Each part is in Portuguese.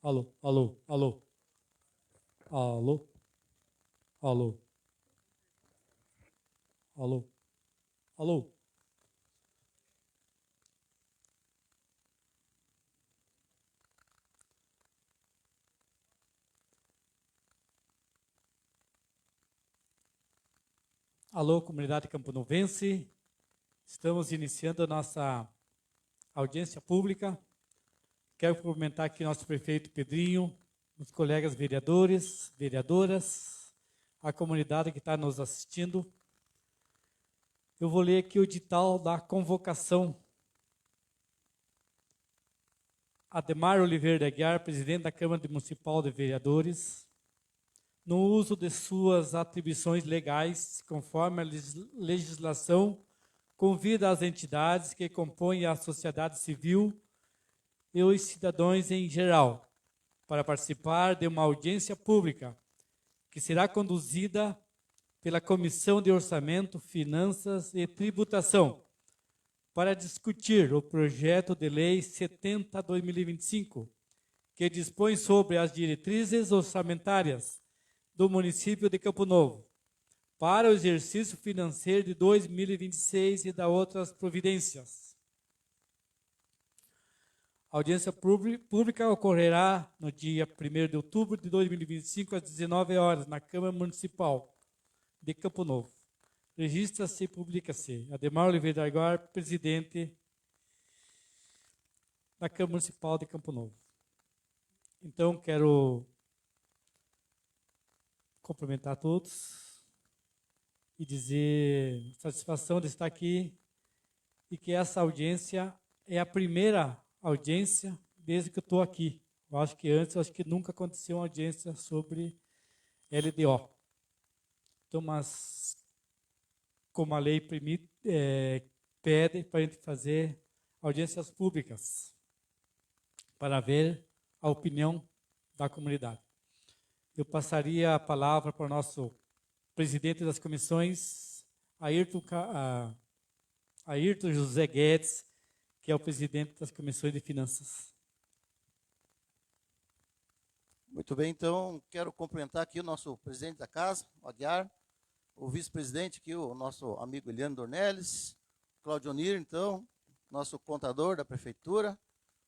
Alô, alô, alô, alô, alô, alô, alô. Alô, comunidade camponovense. Estamos iniciando a nossa audiência pública. Quero cumprimentar aqui nosso prefeito Pedrinho, os colegas vereadores, vereadoras, a comunidade que está nos assistindo. Eu vou ler aqui o edital da convocação. Ademar Oliveira de Aguiar, presidente da Câmara Municipal de Vereadores, no uso de suas atribuições legais, conforme a legislação, convida as entidades que compõem a sociedade civil e os cidadãos em geral para participar de uma audiência pública que será conduzida pela Comissão de Orçamento, Finanças e Tributação para discutir o projeto de lei 70/2025, que dispõe sobre as diretrizes orçamentárias do município de Campo Novo para o exercício financeiro de 2026 e da outras providências. A audiência pública ocorrerá no dia 1º de outubro de 2025, às 19 horas, na Câmara Municipal de Campo Novo. Registra-se e publica-se. Ademar Oliveira de Aguiar, presidente da Câmara Municipal de Campo Novo. Então, quero cumprimentar a todos e dizer satisfação de estar aqui e que essa audiência é a primeira audiência desde que eu estou aqui. Eu acho que nunca aconteceu uma audiência sobre LDO. Então, mas como a lei permite, pede para a gente fazer audiências públicas para ver a opinião da comunidade. Eu passaria a palavra para o nosso presidente das comissões, Ayrton José Guedes, que é o presidente das comissões de finanças. Muito bem, então, quero cumprimentar aqui o nosso presidente da casa, o Aguiar, o vice-presidente aqui, o nosso amigo Eliano Dornelles, Claudionir, então, nosso contador da prefeitura,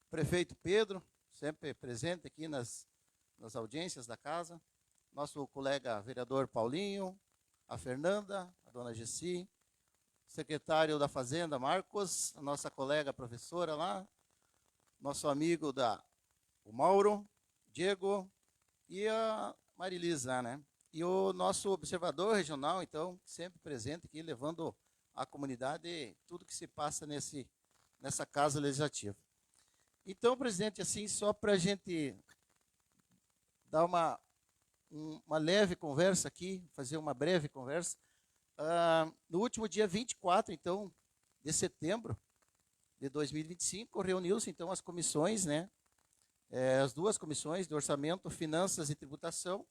prefeito Pedro, sempre presente aqui nas audiências da casa, nosso colega vereador Paulinho, a Fernanda, a dona Gessi, secretário da Fazenda, Marcos, a nossa colega professora lá, nosso amigo o Mauro, Diego e a Marilisa, né? E o nosso observador regional, então, sempre presente aqui, levando à comunidade tudo que se passa nessa casa legislativa. Então, presidente, assim, só para a gente dar uma leve conversa aqui, fazer uma breve conversa, no último dia 24, então, de setembro de 2025, reuniu-se, então, as comissões, né? As duas comissões de Orçamento, Finanças e Tributação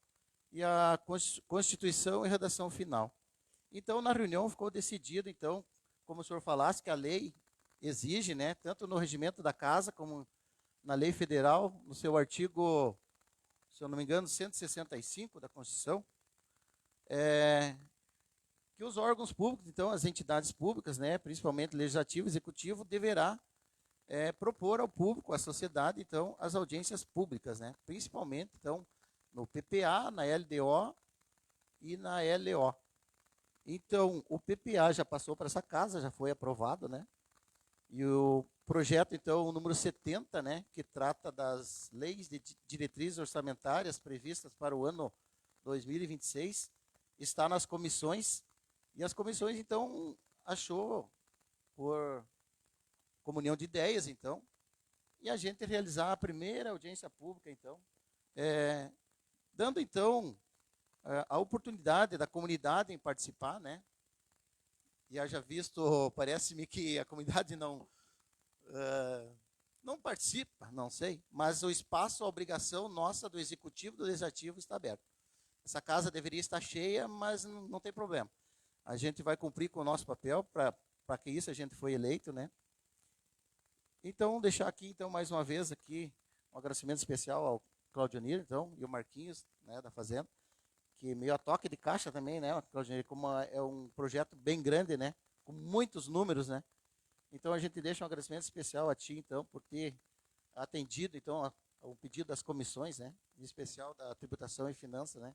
e a Constituição e Redação Final. Então, na reunião ficou decidido, então, como o senhor falasse, que a lei exige, né, tanto no regimento da casa como na lei federal, no seu artigo, se eu não me engano, 165 da Constituição, que os órgãos públicos, então, as entidades públicas, né, principalmente legislativo e executivo, deverá propor ao público, à sociedade, então, as audiências públicas, né, principalmente, então, no PPA, na LDO e na LO. Então, o PPA já passou para essa casa, já foi aprovado, né? E o projeto, então, o número 70, né, que trata das leis de diretrizes orçamentárias previstas para o ano 2026, está nas comissões, e as comissões, então, achou, por comunhão de ideias, então, e a gente realizar a primeira audiência pública, então, dando, então, a oportunidade da comunidade em participar, né? E haja visto, parece-me que a comunidade não participa, não sei, mas o espaço, a obrigação nossa do Executivo e do Legislativo está aberto. Essa casa deveria estar cheia, mas não tem problema. A gente vai cumprir com o nosso papel, para que isso a gente foi eleito, né? Então, deixar aqui, então, mais uma vez aqui, um agradecimento especial ao Claudionir, então, e o Marquinhos, né, da Fazenda, que meio a toque de caixa também, né, Claudionir, como é um projeto bem grande, né, com muitos números, né. Então a gente deixa um agradecimento especial a ti, então, por ter atendido, então, o pedido das comissões, né, em especial da tributação e finanças, né,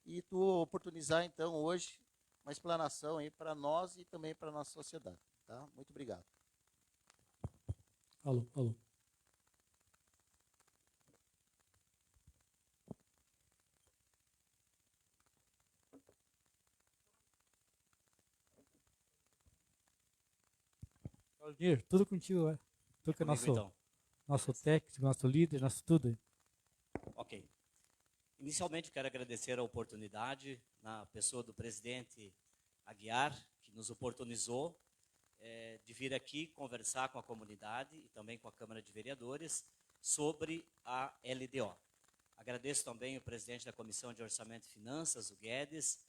e tu oportunizar, então, hoje, uma explanação aí para nós e também para a nossa sociedade, tá? Muito obrigado. Alô, alô. Claudir, tudo contigo, é? Tu que é Comigo, então. nosso técnico, nosso líder, nosso tudo. Ok. Inicialmente, quero agradecer a oportunidade na pessoa do presidente Aguiar, que nos oportunizou de vir aqui conversar com a comunidade e também com a Câmara de Vereadores sobre a LDO. Agradeço também o presidente da Comissão de Orçamento e Finanças, o Guedes.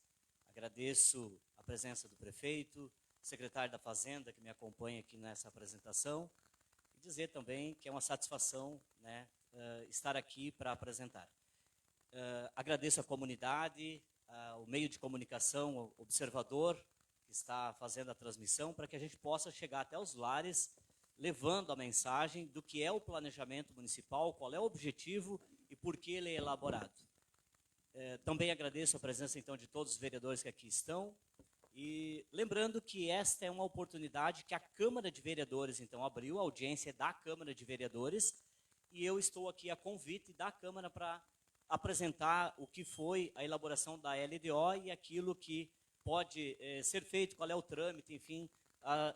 Agradeço a presença do prefeito, secretário da Fazenda, que me acompanha aqui nessa apresentação. E dizer também que é uma satisfação, né, estar aqui para apresentar. Agradeço a comunidade, o meio de comunicação, o Observador, que está fazendo a transmissão, para que a gente possa chegar até os lares, levando a mensagem do que é o planejamento municipal, qual é o objetivo e por que ele é elaborado. Também agradeço a presença, então, de todos os vereadores que aqui estão, e lembrando que esta é uma oportunidade que a Câmara de Vereadores, então, abriu, a audiência da Câmara de Vereadores, e eu estou aqui a convite da Câmara para apresentar o que foi a elaboração da LDO e aquilo que pode ser feito, qual é o trâmite, enfim,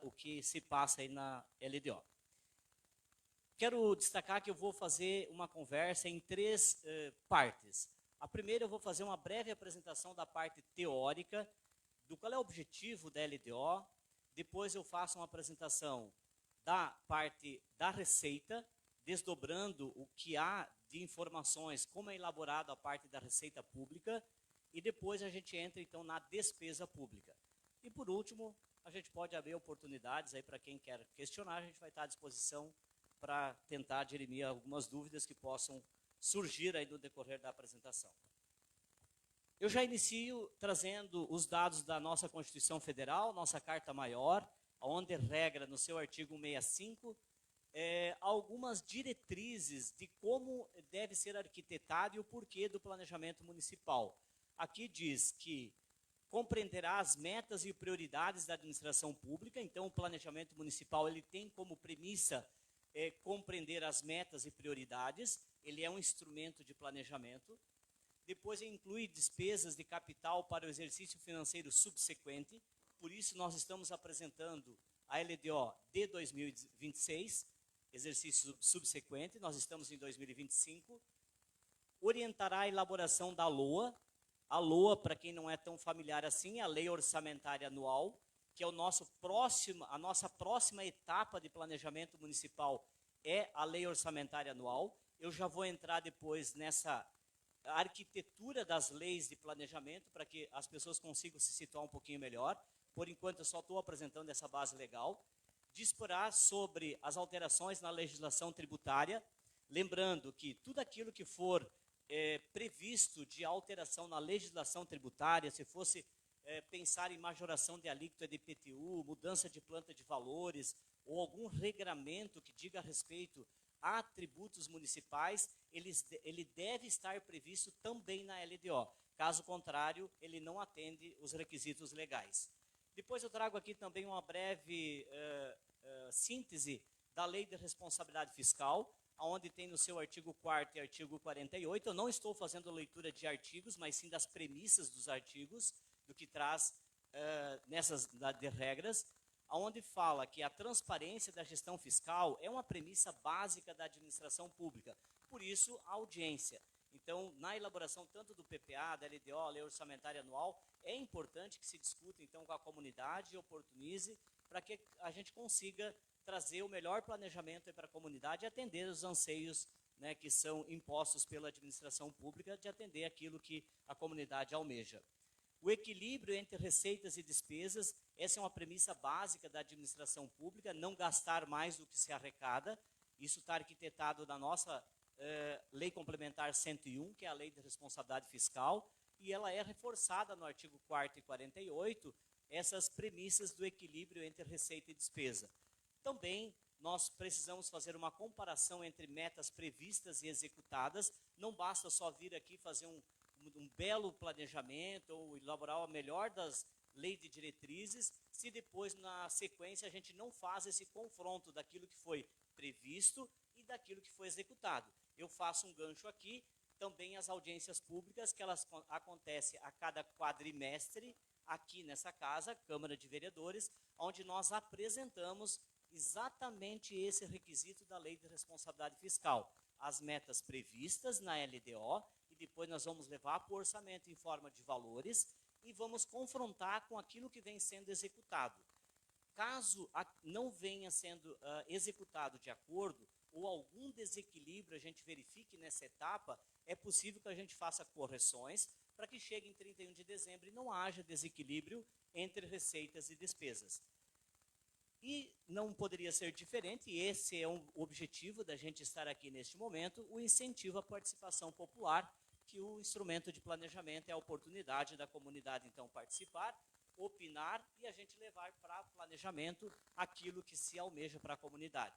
o que se passa aí na LDO. Quero destacar que eu vou fazer uma conversa em três partes. A primeira, eu vou fazer uma breve apresentação da parte teórica, do qual é o objetivo da LDO. Depois eu faço uma apresentação da parte da receita, desdobrando o que há de informações, como é elaborado a parte da receita pública, e depois a gente entra, então, na despesa pública. E, por último, a gente pode abrir oportunidades aí para quem quer questionar, a gente vai estar à disposição para tentar dirimir algumas dúvidas que possam surgir aí no decorrer da apresentação. Eu já inicio trazendo os dados da nossa Constituição Federal, nossa Carta Maior, onde regra no seu artigo 65, algumas diretrizes de como deve ser arquitetado e o porquê do planejamento municipal. Aqui diz que compreenderá as metas e prioridades da administração pública, então o planejamento municipal ele tem como premissa compreender as metas e prioridades, ele é um instrumento de planejamento. Depois inclui despesas de capital para o exercício financeiro subsequente, por isso nós estamos apresentando a LDO de 2026, exercício subsequente, nós estamos em 2025, orientará a elaboração da LOA. A LOA, para quem não é tão familiar assim, é a Lei Orçamentária Anual, que é a nossa próxima etapa de planejamento municipal, é a Lei Orçamentária Anual. Eu já vou entrar depois nessa arquitetura das leis de planejamento, para que as pessoas consigam se situar um pouquinho melhor. Por enquanto, eu só estou apresentando essa base legal. Disporá sobre as alterações na legislação tributária, lembrando que tudo aquilo que for previsto de alteração na legislação tributária, se fosse pensar em majoração de alíquota de IPTU, mudança de planta de valores, ou algum regramento que diga a respeito a tributos municipais, ele deve estar previsto também na LDO. Caso contrário, ele não atende os requisitos legais. Depois eu trago aqui também uma breve síntese da Lei de Responsabilidade Fiscal, onde tem no seu artigo 4º e artigo 48. Eu não estou fazendo leitura de artigos, mas sim das premissas dos artigos, do que traz nessas de regras, onde fala que a transparência da gestão fiscal é uma premissa básica da administração pública. Por isso, a audiência. Então, na elaboração tanto do PPA, da LDO, Lei Orçamentária Anual, é importante que se discuta, então, com a comunidade e oportunize para que a gente consiga trazer o melhor planejamento para a comunidade e atender os anseios, né, que são impostos pela administração pública, de atender aquilo que a comunidade almeja. O equilíbrio entre receitas e despesas, essa é uma premissa básica da administração pública, não gastar mais do que se arrecada. Isso está arquitetado na nossa Lei Complementar 101, que é a Lei de Responsabilidade Fiscal, e ela é reforçada no artigo 4º e 48, essas premissas do equilíbrio entre receita e despesa. Também nós precisamos fazer uma comparação entre metas previstas e executadas. Não basta só vir aqui fazer um belo planejamento ou elaborar a melhor das leis de diretrizes, se depois, na sequência, a gente não faz esse confronto daquilo que foi previsto e daquilo que foi executado. Eu faço um gancho aqui, também as audiências públicas, que elas acontecem a cada quadrimestre, aqui nessa casa, Câmara de Vereadores, onde nós apresentamos exatamente esse requisito da Lei de Responsabilidade Fiscal. As metas previstas na LDO, e depois nós vamos levar para o orçamento em forma de valores, e vamos confrontar com aquilo que vem sendo executado. Caso não venha sendo executado de acordo, ou algum desequilíbrio a gente verifique nessa etapa, é possível que a gente faça correções para que chegue em 31 de dezembro e não haja desequilíbrio entre receitas e despesas. E não poderia ser diferente, e esse é o objetivo da gente estar aqui neste momento, o incentivo à participação popular, que o instrumento de planejamento é a oportunidade da comunidade, então, participar, opinar e a gente levar para planejamento aquilo que se almeja para a comunidade.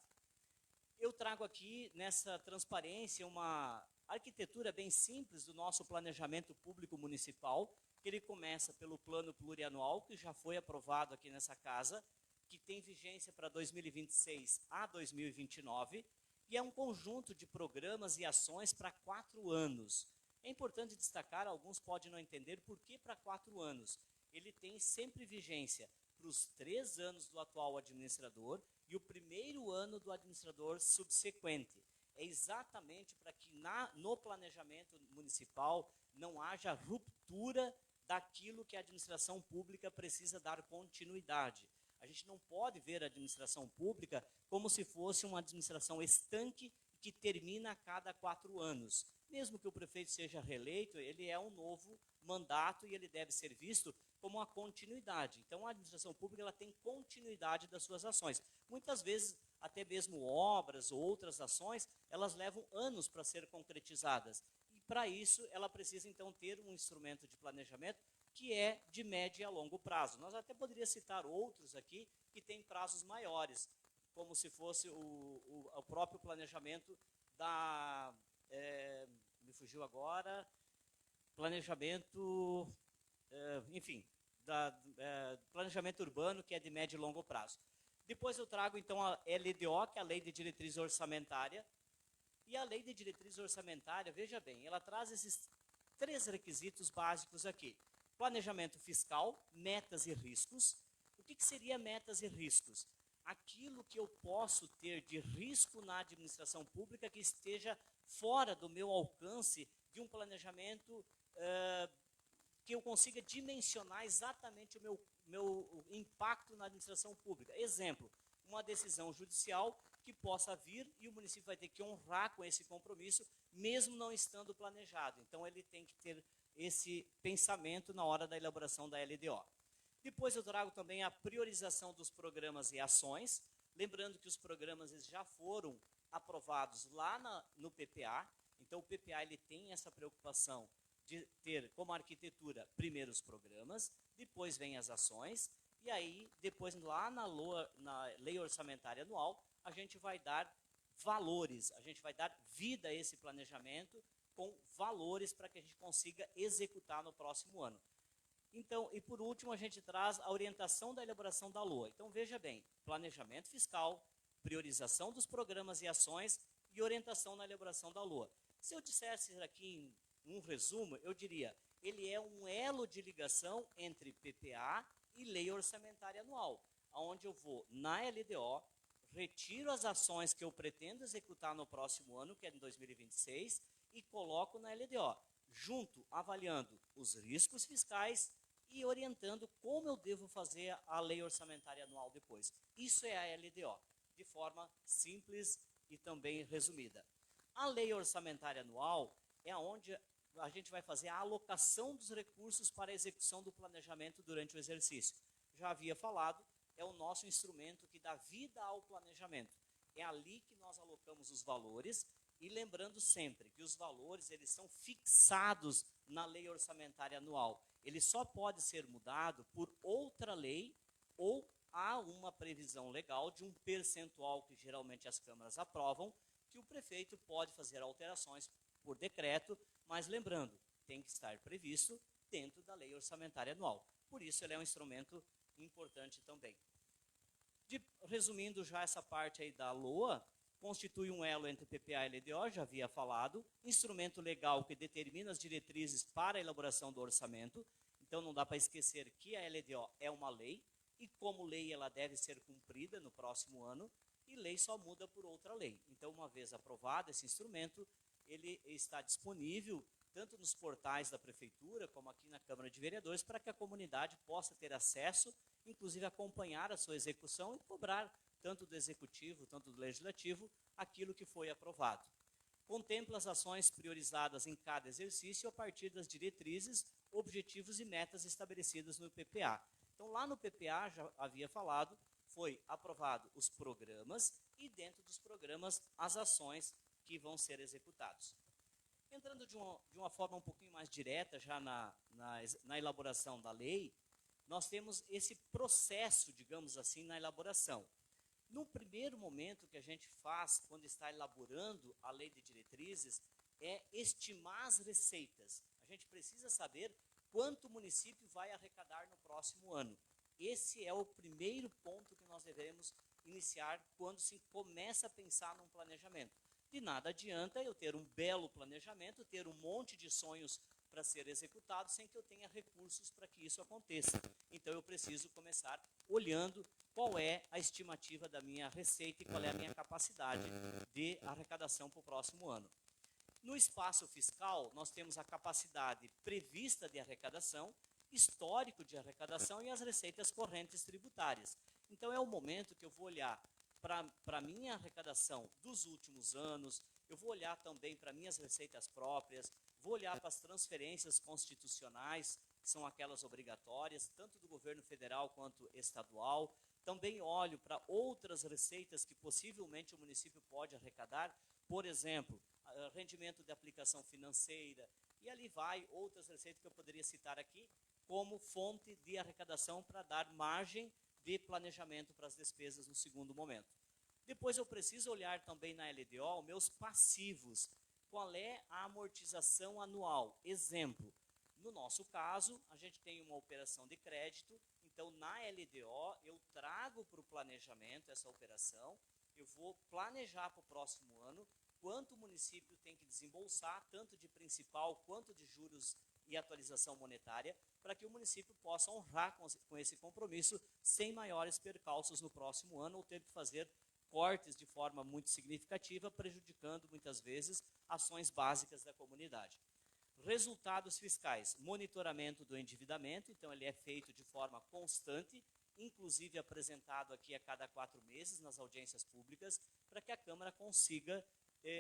Eu trago aqui, nessa transparência, uma arquitetura bem simples do nosso planejamento público municipal, que ele começa pelo plano plurianual, que já foi aprovado aqui nessa casa, que tem vigência para 2026 a 2029, e é um conjunto de programas e ações para 4 anos. É importante destacar, alguns podem não entender, por que para 4 anos? Ele tem sempre vigência para os 3 anos do atual administrador e o primeiro ano do administrador subsequente. É exatamente para que no planejamento municipal não haja ruptura daquilo que a administração pública precisa dar continuidade. A gente não pode ver a administração pública como se fosse uma administração estanque que termina a cada 4 anos. Mesmo que o prefeito seja reeleito, ele é um novo mandato e ele deve ser visto como uma continuidade. Então, a administração pública ela tem continuidade das suas ações. Muitas vezes, até mesmo obras ou outras ações, elas levam anos para ser concretizadas. E, para isso, ela precisa, então, ter um instrumento de planejamento que é de médio a longo prazo. Nós até poderíamos citar outros aqui que têm prazos maiores, como se fosse o próprio planejamento da... me fugiu agora, planejamento, enfim, planejamento urbano, que é de médio e longo prazo. Depois eu trago, então, a LDO, que é a Lei de Diretriz Orçamentária, e a Lei de Diretriz Orçamentária, veja bem, ela traz esses 3 requisitos básicos aqui. Planejamento fiscal, metas e riscos. O que seria metas e riscos? Aquilo que eu posso ter de risco na administração pública que esteja fora do meu alcance de um planejamento que eu consiga dimensionar exatamente o meu impacto na administração pública. Exemplo, uma decisão judicial que possa vir e o município vai ter que honrar com esse compromisso, mesmo não estando planejado. Então, ele tem que ter esse pensamento na hora da elaboração da LDO. Depois eu trago também a priorização dos programas e ações, lembrando que os programas eles já foram aprovados lá no PPA, então o PPA ele tem essa preocupação de ter como arquitetura primeiro os programas, depois vem as ações, e aí depois lá na Lei Orçamentária Anual, a gente vai dar valores, a gente vai dar vida a esse planejamento com valores para que a gente consiga executar no próximo ano. Então, e por último, a gente traz a orientação da elaboração da LOA. Então, veja bem, planejamento fiscal, priorização dos programas e ações e orientação na elaboração da LOA. Se eu dissesse aqui em um resumo, eu diria, ele é um elo de ligação entre PPA e Lei Orçamentária Anual, onde eu vou na LDO, retiro as ações que eu pretendo executar no próximo ano, que é em 2026, e coloco na LDO, junto, avaliando os riscos fiscais e orientando como eu devo fazer a Lei Orçamentária Anual depois. Isso é a LDO, de forma simples e também resumida. A Lei Orçamentária Anual é onde a gente vai fazer a alocação dos recursos para a execução do planejamento durante o exercício. Já havia falado, é o nosso instrumento que dá vida ao planejamento. É ali que nós alocamos os valores E lembrando sempre que os valores eles são fixados na lei orçamentária anual. Ele só pode ser mudado por outra lei ou há uma previsão legal de um percentual que geralmente as câmaras aprovam, que o prefeito pode fazer alterações por decreto, mas lembrando, tem que estar previsto dentro da lei orçamentária anual. Por isso ele é um instrumento importante também. Resumindo já essa parte aí da LOA, constitui um elo entre PPA e LDO, já havia falado, instrumento legal que determina as diretrizes para a elaboração do orçamento, então não dá para esquecer que a LDO é uma lei, e como lei ela deve ser cumprida no próximo ano, e lei só muda por outra lei. Então, uma vez aprovado esse instrumento, ele está disponível tanto nos portais da Prefeitura, como aqui na Câmara de Vereadores, para que a comunidade possa ter acesso, inclusive acompanhar a sua execução e cobrar tanto do Executivo, tanto do Legislativo, aquilo que foi aprovado. Contempla as ações priorizadas em cada exercício a partir das diretrizes, objetivos e metas estabelecidas no PPA. Então, lá no PPA, já havia falado, foi aprovado os programas e, dentro dos programas, as ações que vão ser executados. Entrando de uma forma um pouquinho mais direta, já na elaboração da lei, nós temos esse processo, digamos assim, na elaboração. No primeiro momento que a gente faz, quando está elaborando a lei de diretrizes, é estimar as receitas. A gente precisa saber quanto o município vai arrecadar no próximo ano. Esse é o primeiro ponto que nós devemos iniciar quando se começa a pensar num planejamento. De nada adianta eu ter um belo planejamento, ter um monte de sonhos para ser executado sem que eu tenha recursos para que isso aconteça. Então eu preciso começar olhando qual é a estimativa da minha receita e qual é a minha capacidade de arrecadação para o próximo ano. No espaço fiscal, nós temos a capacidade prevista de arrecadação, histórico de arrecadação e as receitas correntes tributárias. Então é o momento que eu vou olhar para a minha arrecadação dos últimos anos, eu vou olhar também para minhas receitas próprias, vou olhar para as transferências constitucionais, que são aquelas obrigatórias, tanto do governo federal quanto estadual. Também olho para outras receitas que possivelmente o município pode arrecadar, por exemplo, rendimento de aplicação financeira, e ali vai outras receitas que eu poderia citar aqui, como fonte de arrecadação para dar margem de planejamento para as despesas no segundo momento. Depois eu preciso olhar também na LDO meus passivos. Qual é a amortização anual? Exemplo, no nosso caso, a gente tem uma operação de crédito, então na LDO eu trago para o planejamento essa operação, eu vou planejar para o próximo ano quanto o município tem que desembolsar, tanto de principal quanto de juros e atualização monetária, para que o município possa honrar com esse compromisso sem maiores percalços no próximo ano ou ter que fazer cortes de forma muito significativa, prejudicando muitas vezes ações básicas da comunidade. Resultados fiscais, monitoramento do endividamento, então ele é feito de forma constante, inclusive apresentado aqui a cada 4 meses nas audiências públicas, para que a Câmara consiga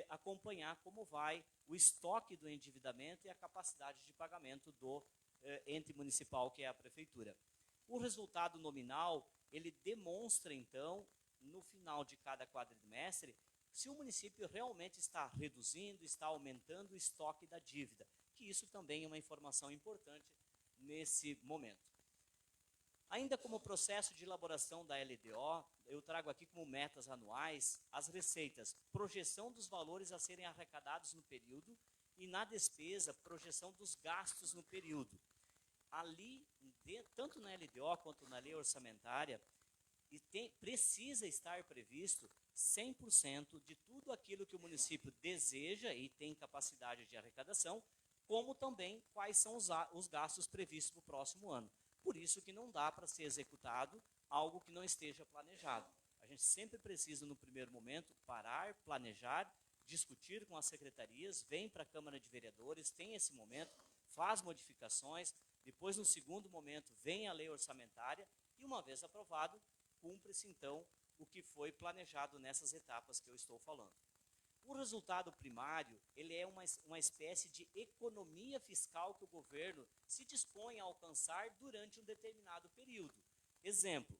acompanhar como vai o estoque do endividamento e a capacidade de pagamento do ente municipal, que é a Prefeitura. O resultado nominal, ele demonstra, então, no final de cada quadrimestre, se o município realmente está reduzindo, está aumentando o estoque da dívida, que isso também é uma informação importante nesse momento. Ainda como processo de elaboração da LDO, eu trago aqui como metas anuais as receitas, projeção dos valores a serem arrecadados no período e na despesa, projeção dos gastos no período. Ali, tanto na LDO quanto na lei orçamentária, precisa estar previsto 100% de tudo aquilo que o município deseja e tem capacidade de arrecadação, como também quais são os gastos previstos para o próximo ano. Por isso que não dá para ser executado algo que não esteja planejado. A gente sempre precisa, no primeiro momento, parar, planejar, discutir com as secretarias, vem para a Câmara de Vereadores, tem esse momento, faz modificações, depois, no segundo momento, vem a lei orçamentária e, uma vez aprovado, cumpre-se, então, o que foi planejado nessas etapas que eu estou falando. O resultado primário, ele é uma espécie de economia fiscal que o governo se dispõe a alcançar durante um determinado período. Exemplo,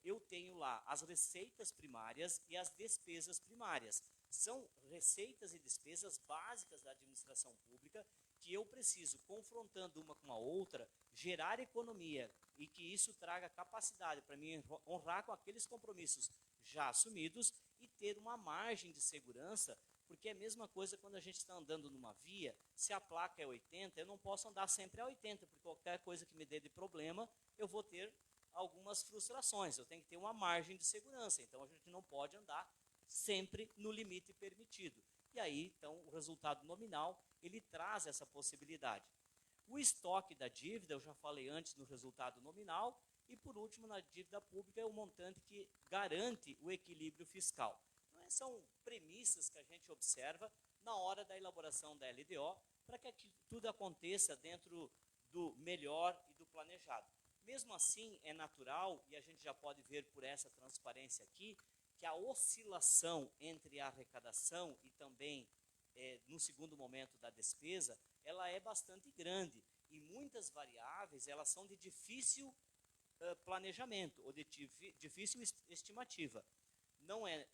eu tenho lá as receitas primárias e as despesas primárias. são receitas e despesas básicas da administração pública que eu preciso, confrontando uma com a outra, gerar economia e que isso traga capacidade para me honrar com aqueles compromissos já assumidos e ter uma margem de segurança, porque é a mesma coisa quando a gente está andando numa via, se a placa é 80, eu não posso andar sempre a 80, porque qualquer coisa que me dê de problema, eu vou ter algumas frustrações, eu tenho que ter uma margem de segurança, então a gente não pode andar sempre no limite permitido. E aí, então, o resultado nominal, ele traz essa possibilidade. O estoque da dívida, eu já falei antes no resultado nominal, e por último, na dívida pública, é o montante que garante o equilíbrio fiscal. Então, essas são premissas que a gente observa na hora da elaboração da LDO, para que tudo aconteça dentro do melhor e do planejado. Mesmo assim, é natural, e a gente já pode ver por essa transparência aqui, que a oscilação entre a arrecadação e também, no segundo momento da despesa, ela é bastante grande. E muitas variáveis, elas são de difícil planejamento, ou de difícil estimativa. Não é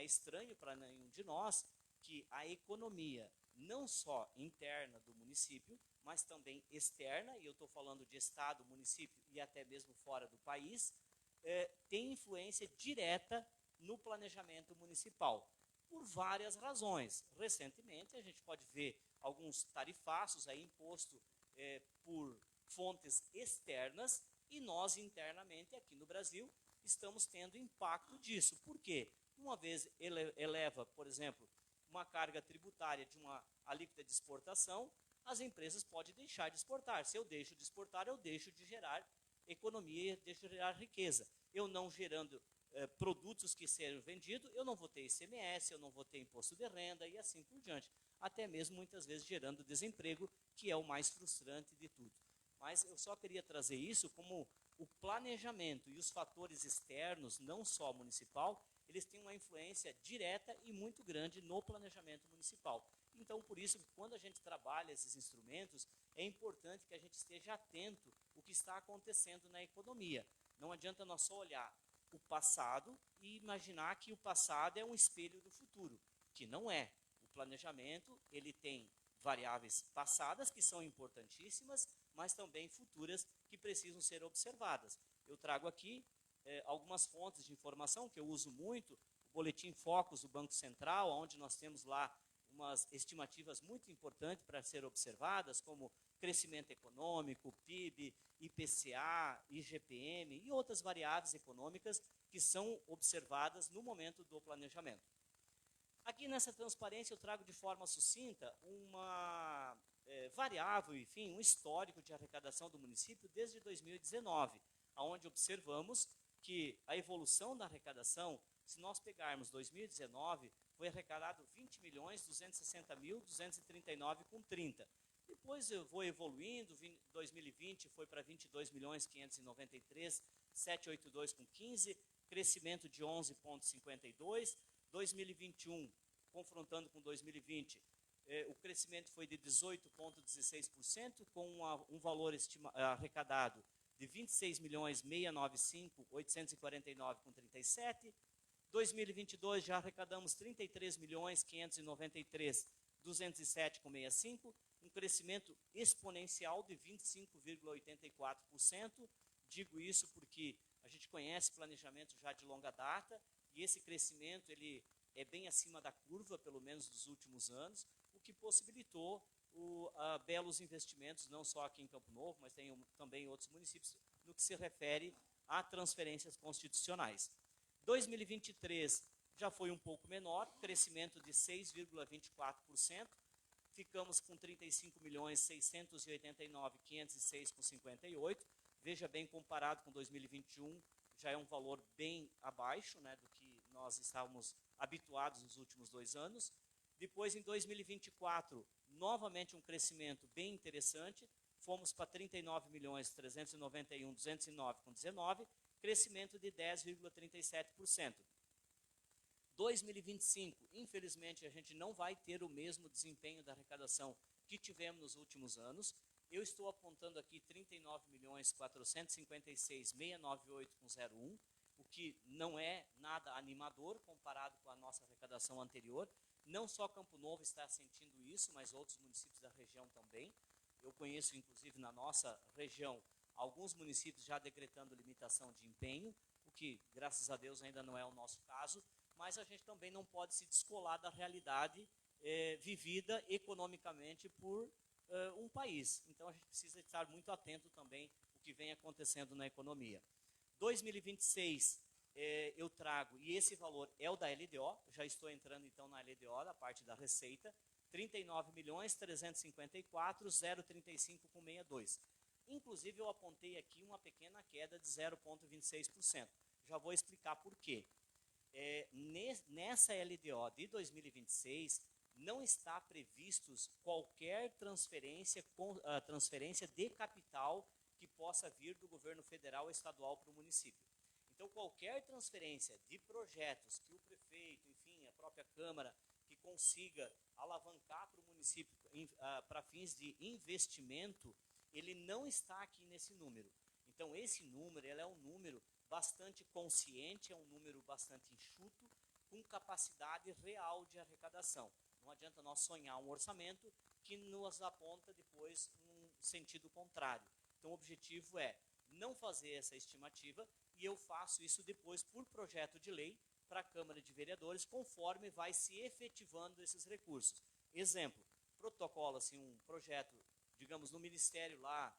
estranho para nenhum de nós que a economia, não só interna do município, mas também externa, e eu estou falando de estado, município e até mesmo fora do país, tem influência direta no planejamento municipal, por várias razões. Recentemente, a gente pode ver alguns tarifaços aí impostos por fontes externas, e nós internamente aqui no Brasil estamos tendo impacto disso. Por quê? Uma vez eleva, por exemplo, uma carga tributária de uma alíquota de exportação, as empresas podem deixar de exportar. Se eu deixo de exportar, eu deixo de gerar economia, deixo de gerar riqueza. Eu não gerando produtos que sejam vendidos, eu não vou ter ICMS, eu não vou ter imposto de renda e assim por diante. Até mesmo, muitas vezes, gerando desemprego, que é o mais frustrante de tudo. Mas eu só queria trazer isso como o planejamento e os fatores externos, não só municipal, eles têm uma influência direta e muito grande no planejamento municipal. Então, por isso, quando a gente trabalha esses instrumentos, é importante que a gente esteja atento ao que está acontecendo na economia. Não adianta nós só olhar o passado e imaginar que o passado é um espelho do futuro, que não é. O planejamento, ele tem variáveis passadas que são importantíssimas, mas também futuras que precisam ser observadas. Eu trago aqui algumas fontes de informação que eu uso muito, o Boletim Focus do Banco Central, onde nós temos lá umas estimativas muito importantes para ser observadas, como crescimento econômico, PIB, IPCA, IGPM e outras variáveis econômicas que são observadas no momento do planejamento. Aqui nessa transparência eu trago de forma sucinta uma variável, enfim, um histórico de arrecadação do município desde 2019, onde observamos que a evolução da arrecadação, se nós pegarmos 2019, foi arrecadado 20.260.239,30. Depois eu vou evoluindo, 2020 foi para 22.593.782,15, crescimento de 11,52. 2021, confrontando com 2020, o crescimento foi de 18,16%, com um valor arrecadado de 26.695.849,37. 2022 já arrecadamos 33.593.207,65, um crescimento exponencial de 25,84%. Digo isso porque a gente conhece planejamento já de longa data e esse crescimento ele é bem acima da curva, pelo menos dos últimos anos, o que possibilitou belos investimentos, não só aqui em Campo Novo, mas tem também em outros municípios, no que se refere a transferências constitucionais. 2023 já foi um pouco menor, crescimento de 6,24%, ficamos com 35.689.506,58, veja bem, comparado com 2021, já é um valor bem abaixo, né, do que nós estávamos habituados nos últimos 2 anos. Depois, em 2024, novamente um crescimento bem interessante, fomos para 39.391.209,19, crescimento de 10,37%. 2025, infelizmente, a gente não vai ter o mesmo desempenho da arrecadação que tivemos nos últimos anos. Eu estou apontando aqui 39.456.698,01, o que não é nada animador comparado com a nossa arrecadação anterior. Não só Campo Novo está sentindo isso, mas outros municípios da região também. Eu conheço, inclusive, na nossa região, alguns municípios já decretando limitação de empenho, o que, graças a Deus, ainda não é o nosso caso, mas a gente também não pode se descolar da realidade vivida economicamente por um país. Então, a gente precisa estar muito atento também ao que vem acontecendo na economia. 2026, eu trago, e esse valor é o da LDO, já estou entrando então na LDO, da parte da receita, 39.354.035,62. Inclusive, eu apontei aqui uma pequena queda de 0,26%. Já vou explicar por quê. Nessa LDO de 2026, não está previstos qualquer transferência de capital que possa vir do governo federal ou estadual para o município. Então, qualquer transferência de projetos que o prefeito, enfim, a própria Câmara, que consiga alavancar para o município para fins de investimento, ele não está aqui nesse número. Então, esse número ele é um número bastante consciente, é um número bastante enxuto, com capacidade real de arrecadação. Não adianta nós sonhar um orçamento que nos aponta depois um sentido contrário. Então, o objetivo é não fazer essa estimativa e eu faço isso depois por projeto de lei para a Câmara de Vereadores, conforme vai se efetivando esses recursos. Exemplo, protocolo, assim, um projeto, digamos, no Ministério lá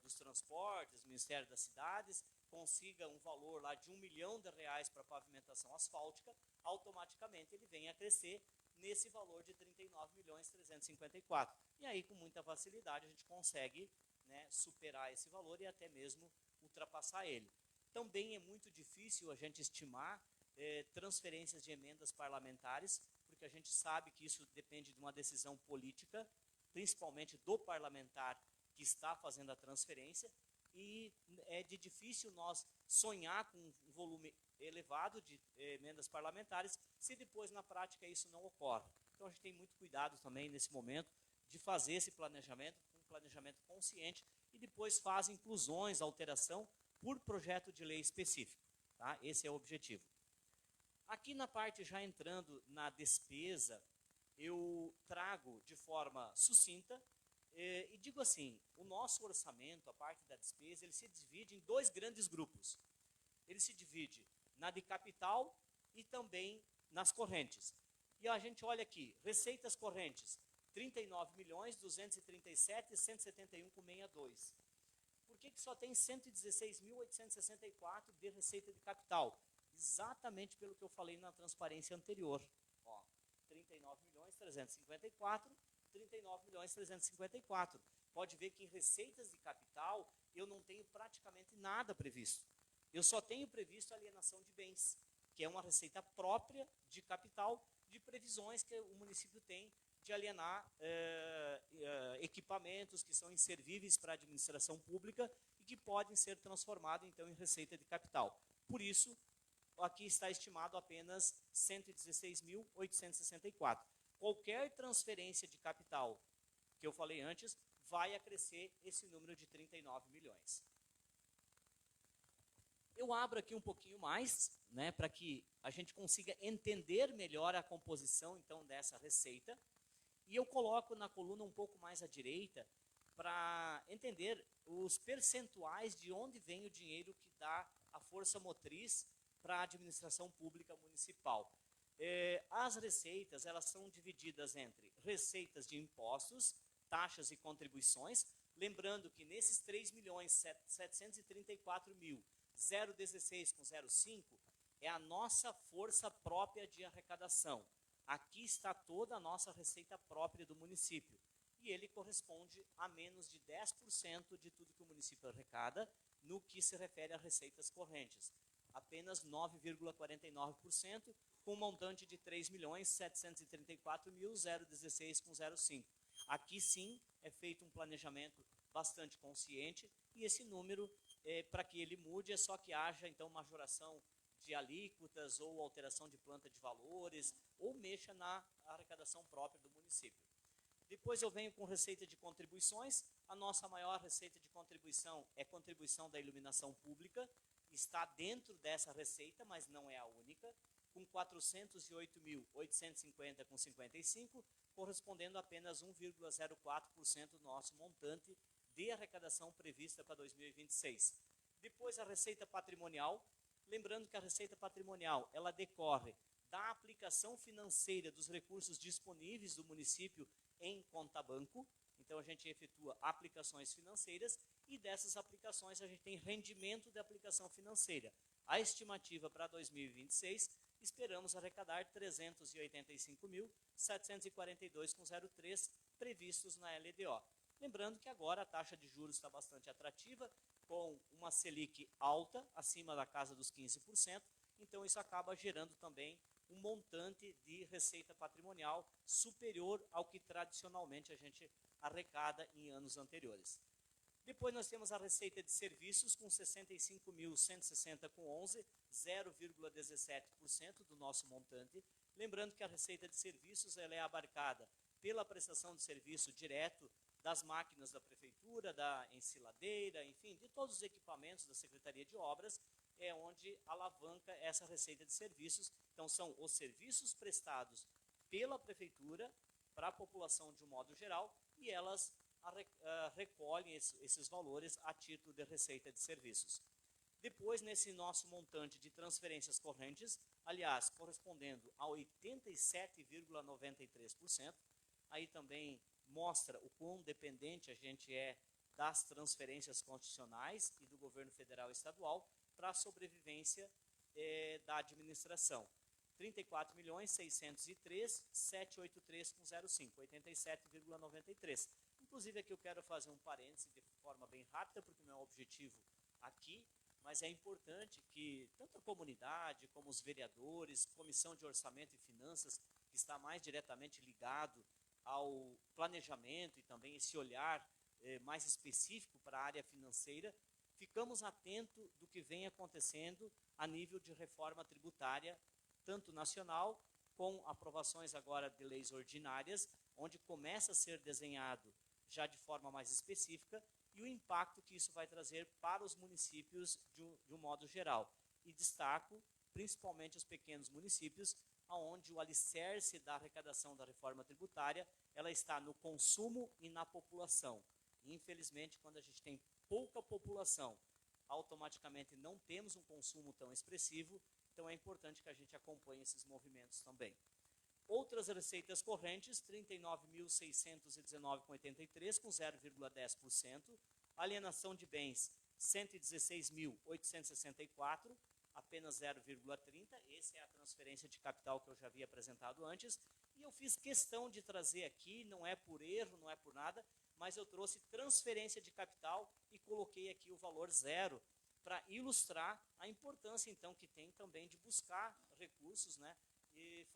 dos Transportes, Ministério das Cidades, consiga um valor lá de R$1 milhão para pavimentação asfáltica, automaticamente ele vem a crescer nesse valor de 39.354. E aí, com muita facilidade, a gente consegue, né, superar esse valor e até mesmo ultrapassar ele. Também é muito difícil a gente estimar transferências de emendas parlamentares, porque a gente sabe que isso depende de uma decisão política, principalmente do parlamentar que está fazendo a transferência, e é de difícil nós sonhar com um volume elevado de emendas parlamentares, se depois na prática isso não ocorre. Então a gente tem muito cuidado também nesse momento de fazer esse planejamento, um planejamento consciente, e depois faz inclusões, alteração por projeto de lei específico. Tá? Esse é o objetivo. Aqui na parte já entrando na despesa, eu trago de forma sucinta e digo assim, o nosso orçamento, a parte da despesa, ele se divide em dois grandes grupos. Ele se divide na de capital e também nas correntes. E a gente olha aqui, receitas correntes, 39.237.171,62. Por que só tem 116.864 de receita de capital? Exatamente pelo que eu falei na transparência anterior. 39.354, 39.354. Pode ver que em receitas de capital eu não tenho praticamente nada previsto. Eu só tenho previsto alienação de bens, que é uma receita própria de capital, de previsões que o município tem de alienar equipamentos que são inservíveis para a administração pública e que podem ser transformados, então, em receita de capital. Por isso, aqui está estimado apenas 116.864. Qualquer transferência de capital que eu falei antes vai acrescer esse número de 39 milhões. Eu abro aqui um pouquinho mais, né, para que a gente consiga entender melhor a composição então dessa receita. E eu coloco na coluna um pouco mais à direita para entender os percentuais de onde vem o dinheiro que dá a força motriz para a administração pública municipal. As receitas, elas são divididas entre receitas de impostos, taxas e contribuições, lembrando que nesses 3.734.016,05 é a nossa força própria de arrecadação. Aqui está toda a nossa receita própria do município. E ele corresponde a menos de 10% de tudo que o município arrecada no que se refere a receitas correntes. Apenas 9,49%, com um montante de 3.734.016,05. Aqui sim é feito um planejamento bastante consciente e esse número, para que ele mude, é só que haja então majoração de alíquotas ou alteração de planta de valores ou mexa na arrecadação própria do município. Depois eu venho com receita de contribuições. A nossa maior receita de contribuição é contribuição da iluminação pública está dentro dessa receita, mas não é a única, com 408.850,55, correspondendo a apenas 1,04% do nosso montante de arrecadação prevista para 2026. Depois a receita patrimonial, lembrando que a receita patrimonial, ela decorre da aplicação financeira dos recursos disponíveis do município em conta banco. Então a gente efetua aplicações financeiras e dessas aplicações a gente tem rendimento de aplicação financeira. A estimativa para 2026, esperamos arrecadar 385.742,03 previstos na LDO. Lembrando que agora a taxa de juros está bastante atrativa, com uma Selic alta, acima da casa dos 15%, então isso acaba gerando também um montante de receita patrimonial superior ao que tradicionalmente a gente arrecada em anos anteriores. Depois nós temos a receita de serviços com 65.160,11, 0,17% do nosso montante. Lembrando que a receita de serviços ela é abarcada pela prestação de serviço direto das máquinas da prefeitura, da ensiladeira, enfim, de todos os equipamentos da Secretaria de Obras, é onde alavanca essa receita de serviços. Então são os serviços prestados pela prefeitura para a população de um modo geral e elas recolhem esses valores a título de receita de serviços. Depois, nesse nosso montante de transferências correntes, aliás, correspondendo a 87,93%, aí também mostra o quão dependente a gente é das transferências constitucionais e do governo federal e estadual para a sobrevivência da administração. 34.603.783,05, 87,93. Inclusive aqui eu quero fazer um parêntese de forma bem rápida, porque não é o objetivo aqui, mas é importante que tanto a comunidade como os vereadores, comissão de orçamento e finanças, que está mais diretamente ligado ao planejamento e também esse olhar mais específico para a área financeira, ficamos atentos do que vem acontecendo a nível de reforma tributária, tanto nacional, com aprovações agora de leis ordinárias, onde começa a ser desenhado já de forma mais específica, e o impacto que isso vai trazer para os municípios de um modo geral. E destaco principalmente os pequenos municípios, onde o alicerce da arrecadação da reforma tributária ela está no consumo e na população. E, infelizmente, quando a gente tem pouca população, automaticamente não temos um consumo tão expressivo, então é importante que a gente acompanhe esses movimentos também. Outras receitas correntes, 39.619,83, com 0,10%. Alienação de bens, 116.864, apenas 0,30%. Essa é a transferência de capital que eu já havia apresentado antes. E eu fiz questão de trazer aqui, não é por erro, não é por nada, mas eu trouxe transferência de capital e coloquei aqui o valor zero, para ilustrar a importância, então, que tem também de buscar recursos, né, e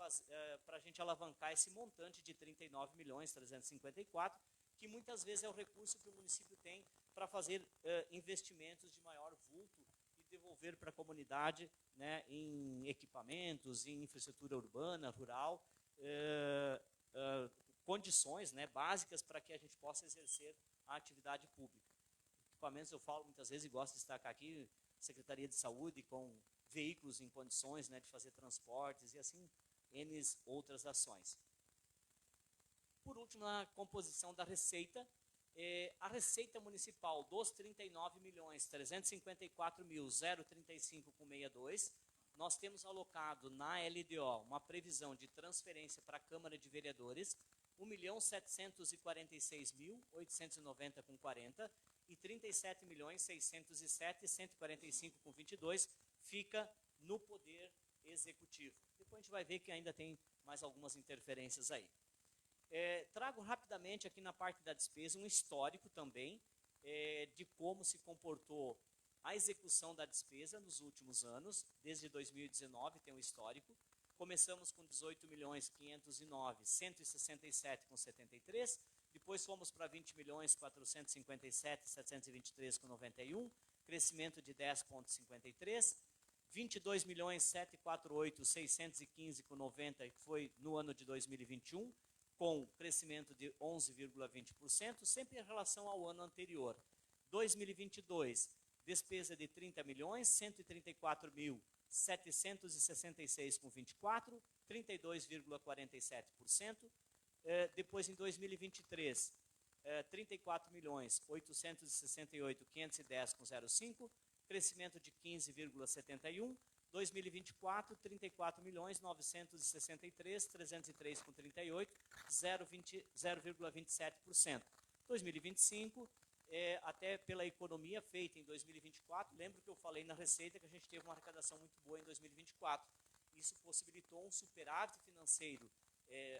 para a gente alavancar esse montante de 39.354, que muitas vezes é o recurso que o município tem para fazer investimentos de maior vulto e devolver para a comunidade, né, em equipamentos, em infraestrutura urbana, rural, condições, né, básicas para que a gente possa exercer a atividade pública. Equipamentos, eu falo muitas vezes e gosto de destacar aqui, Secretaria de Saúde com veículos em condições, né, de fazer transportes e assim, N outras ações. Por último, na composição da receita, a receita municipal dos 39.354.035,62, nós temos alocado na LDO uma previsão de transferência para a Câmara de Vereadores, 1.746.890,40 e 37.607.145,22 fica no Poder Executivo. Depois a gente vai ver que ainda tem mais algumas interferências aí. Trago rapidamente aqui na parte da despesa um histórico também de como se comportou a execução da despesa nos últimos anos. Desde 2019 tem um histórico. Começamos com 18.509.167,73, depois fomos para 20.457.723,91, crescimento de 10,53, 22.748.615,90, que foi no ano de 2021, com crescimento de 11,20%, sempre em relação ao ano anterior. 2022, Despesa de 30 milhões, 134.766,24, 32,47%. Depois, em 2023, 34 milhões 868.510,05, crescimento de 15,71. 2024, 34 milhões 963.303,38, 0,27%. 2025, até pela economia feita em 2024, lembro que eu falei na receita que a gente teve uma arrecadação muito boa em 2024. Isso possibilitou um superávit financeiro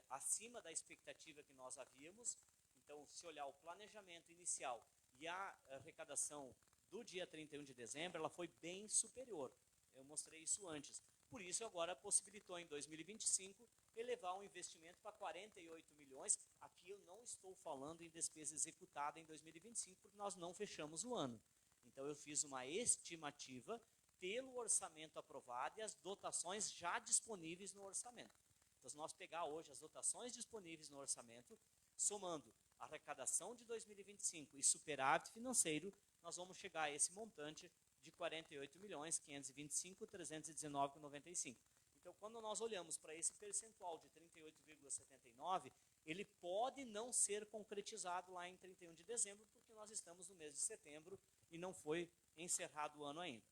acima da expectativa que nós havíamos. Então, se olhar o planejamento inicial e a arrecadação do dia 31 de dezembro, ela foi bem superior. Eu mostrei isso antes. Por isso, agora possibilitou em 2025 elevar o investimento para 48 milhões. Aqui eu não estou falando em despesa executada em 2025, porque nós não fechamos o ano. Então, eu fiz uma estimativa pelo orçamento aprovado e as dotações já disponíveis no orçamento. Então, se nós pegar hoje as dotações disponíveis no orçamento, somando a arrecadação de 2025 e superávit financeiro, nós vamos chegar a esse montante de 48.525.319,95. Então, quando nós olhamos para esse percentual de 38,79, ele pode não ser concretizado lá em 31 de dezembro, porque nós estamos no mês de setembro e não foi encerrado o ano ainda.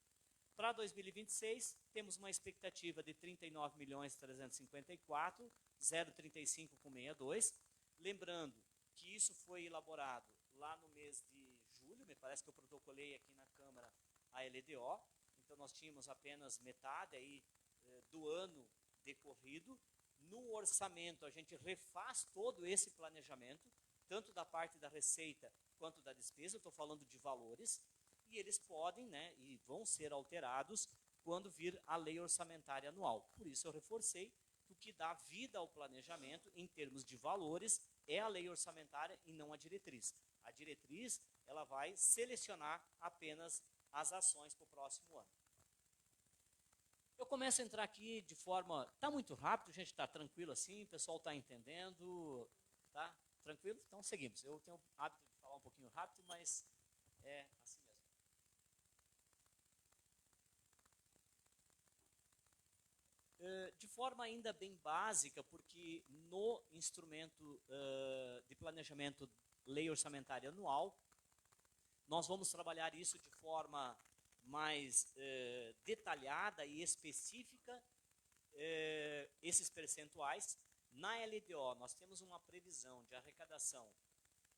Para 2026, temos uma expectativa de 39.354.035,62. 0,35,62. Lembrando que isso foi elaborado lá no mês de julho, me parece que eu protocolei aqui na Câmara a LDO, então nós tínhamos apenas metade aí do ano decorrido. No orçamento a gente refaz todo esse planejamento, tanto da parte da receita quanto da despesa, eu estou falando de valores, e eles podem, e vão ser alterados quando vir a lei orçamentária anual. Por isso eu reforcei que o que dá vida ao planejamento em termos de valores é a lei orçamentária e não a diretriz. A diretriz, ela vai selecionar apenas as ações para o próximo ano. Eu começo a entrar aqui de forma... Está muito rápido, gente? Está tranquilo assim? O pessoal está entendendo? Tá? Tranquilo? Então seguimos. Eu tenho o hábito de falar um pouquinho rápido, mas é assim mesmo. De forma ainda bem básica, porque no instrumento de planejamento lei orçamentária anual, nós vamos trabalhar isso de forma mais detalhada e específica, esses percentuais. Na LDO, nós temos uma previsão de arrecadação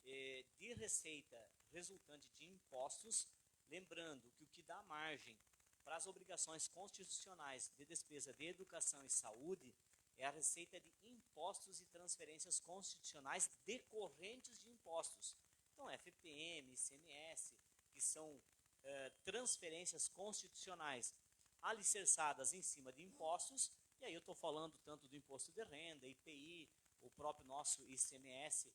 de receita resultante de impostos, lembrando que o que dá margem para as obrigações constitucionais de despesa de educação e saúde é a receita de impostos e transferências constitucionais decorrentes de impostos. Então, FPM, ICMS, que são transferências constitucionais alicerçadas em cima de impostos, e aí eu estou falando tanto do imposto de renda, IPI, o próprio nosso ICMS,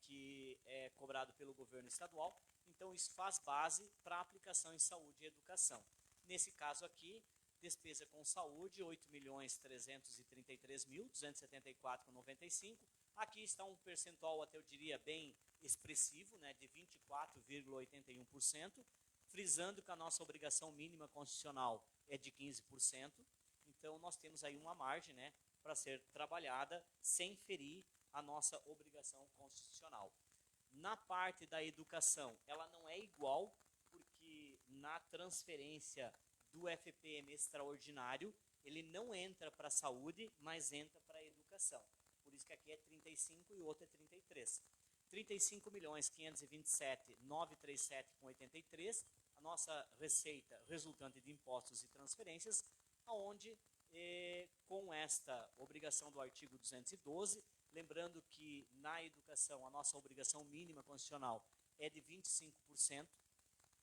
que é cobrado pelo governo estadual. Então, isso faz base para a aplicação em saúde e educação. Nesse caso aqui, despesa com saúde, 8.333.274,95. Aqui está um percentual, até eu diria, bem expressivo, de 24,81%, frisando que a nossa obrigação mínima constitucional é de 15%. Então, nós temos aí uma margem para ser trabalhada sem ferir a nossa obrigação constitucional. Na parte da educação, ela não é igual, porque na transferência do FPM extraordinário, ele não entra para a saúde, mas entra para a educação. Por isso que aqui é 35 e o outro é 33. 35.527.937,83, a nossa receita resultante de impostos e transferências, onde com esta obrigação do artigo 212, lembrando que na educação a nossa obrigação mínima constitucional é de 25%,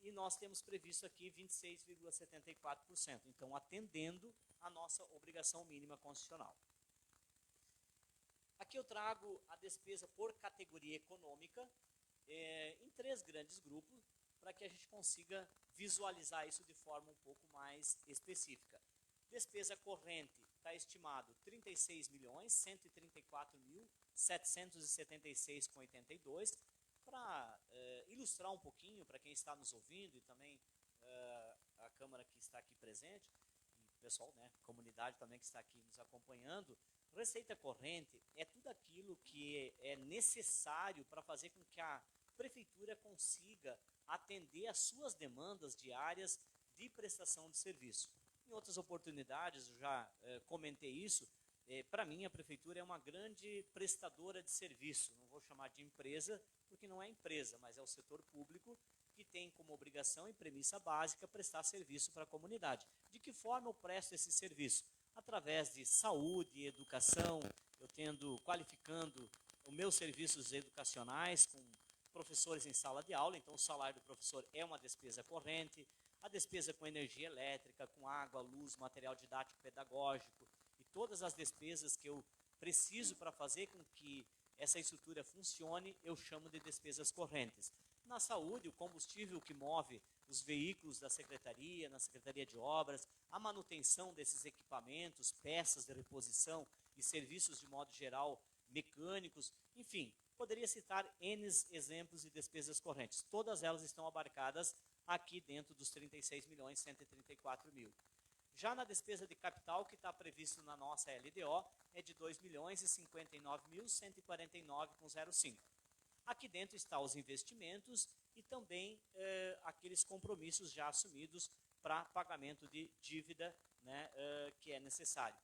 e nós temos previsto aqui 26,74%, então atendendo a nossa obrigação mínima constitucional. Aqui eu trago a despesa por categoria econômica em 3 grandes grupos, para que a gente consiga visualizar isso de forma um pouco mais específica. Despesa corrente está estimado 36.134.776,82. Para ilustrar um pouquinho, para quem está nos ouvindo e também Câmara que está aqui presente, e o pessoal, né, comunidade também que está aqui nos acompanhando, receita corrente é tudo aquilo que é necessário para fazer com que a prefeitura consiga atender às suas demandas diárias de prestação de serviço. Em outras oportunidades, eu já comentei isso, para mim a prefeitura é uma grande prestadora de serviço, não vou chamar de empresa, porque não é empresa, mas é o setor público que tem como obrigação e premissa básica prestar serviço para a comunidade. De que forma eu presto esse serviço? Através de saúde, educação, eu qualificando os meus serviços educacionais com professores em sala de aula, então o salário do professor é uma despesa corrente, a despesa com energia elétrica, com água, luz, material didático pedagógico e todas as despesas que eu preciso para fazer com que essa estrutura funcione, eu chamo de despesas correntes. Na saúde, o combustível que move os veículos da Secretaria, na Secretaria de Obras, a manutenção desses equipamentos, peças de reposição e serviços de modo geral mecânicos, enfim, poderia citar N exemplos de despesas correntes. Todas elas estão abarcadas aqui dentro dos 36.134.000. Já na despesa de capital, que está previsto na nossa LDO, é de 2.059.149,05. Aqui dentro estão os investimentos e também aqueles compromissos já assumidos para pagamento de dívida, né, que é necessário.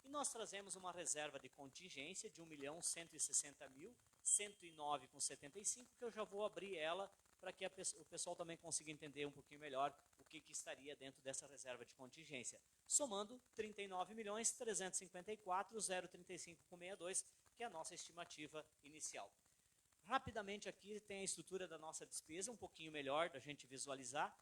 E nós trazemos uma reserva de contingência de 1.160.109,75, que eu já vou abrir ela para que o pessoal também consiga entender um pouquinho melhor o que estaria dentro dessa reserva de contingência. Somando 39.354.035,62, que é a nossa estimativa inicial. Rapidamente aqui tem a estrutura da nossa despesa, um pouquinho melhor da gente visualizar.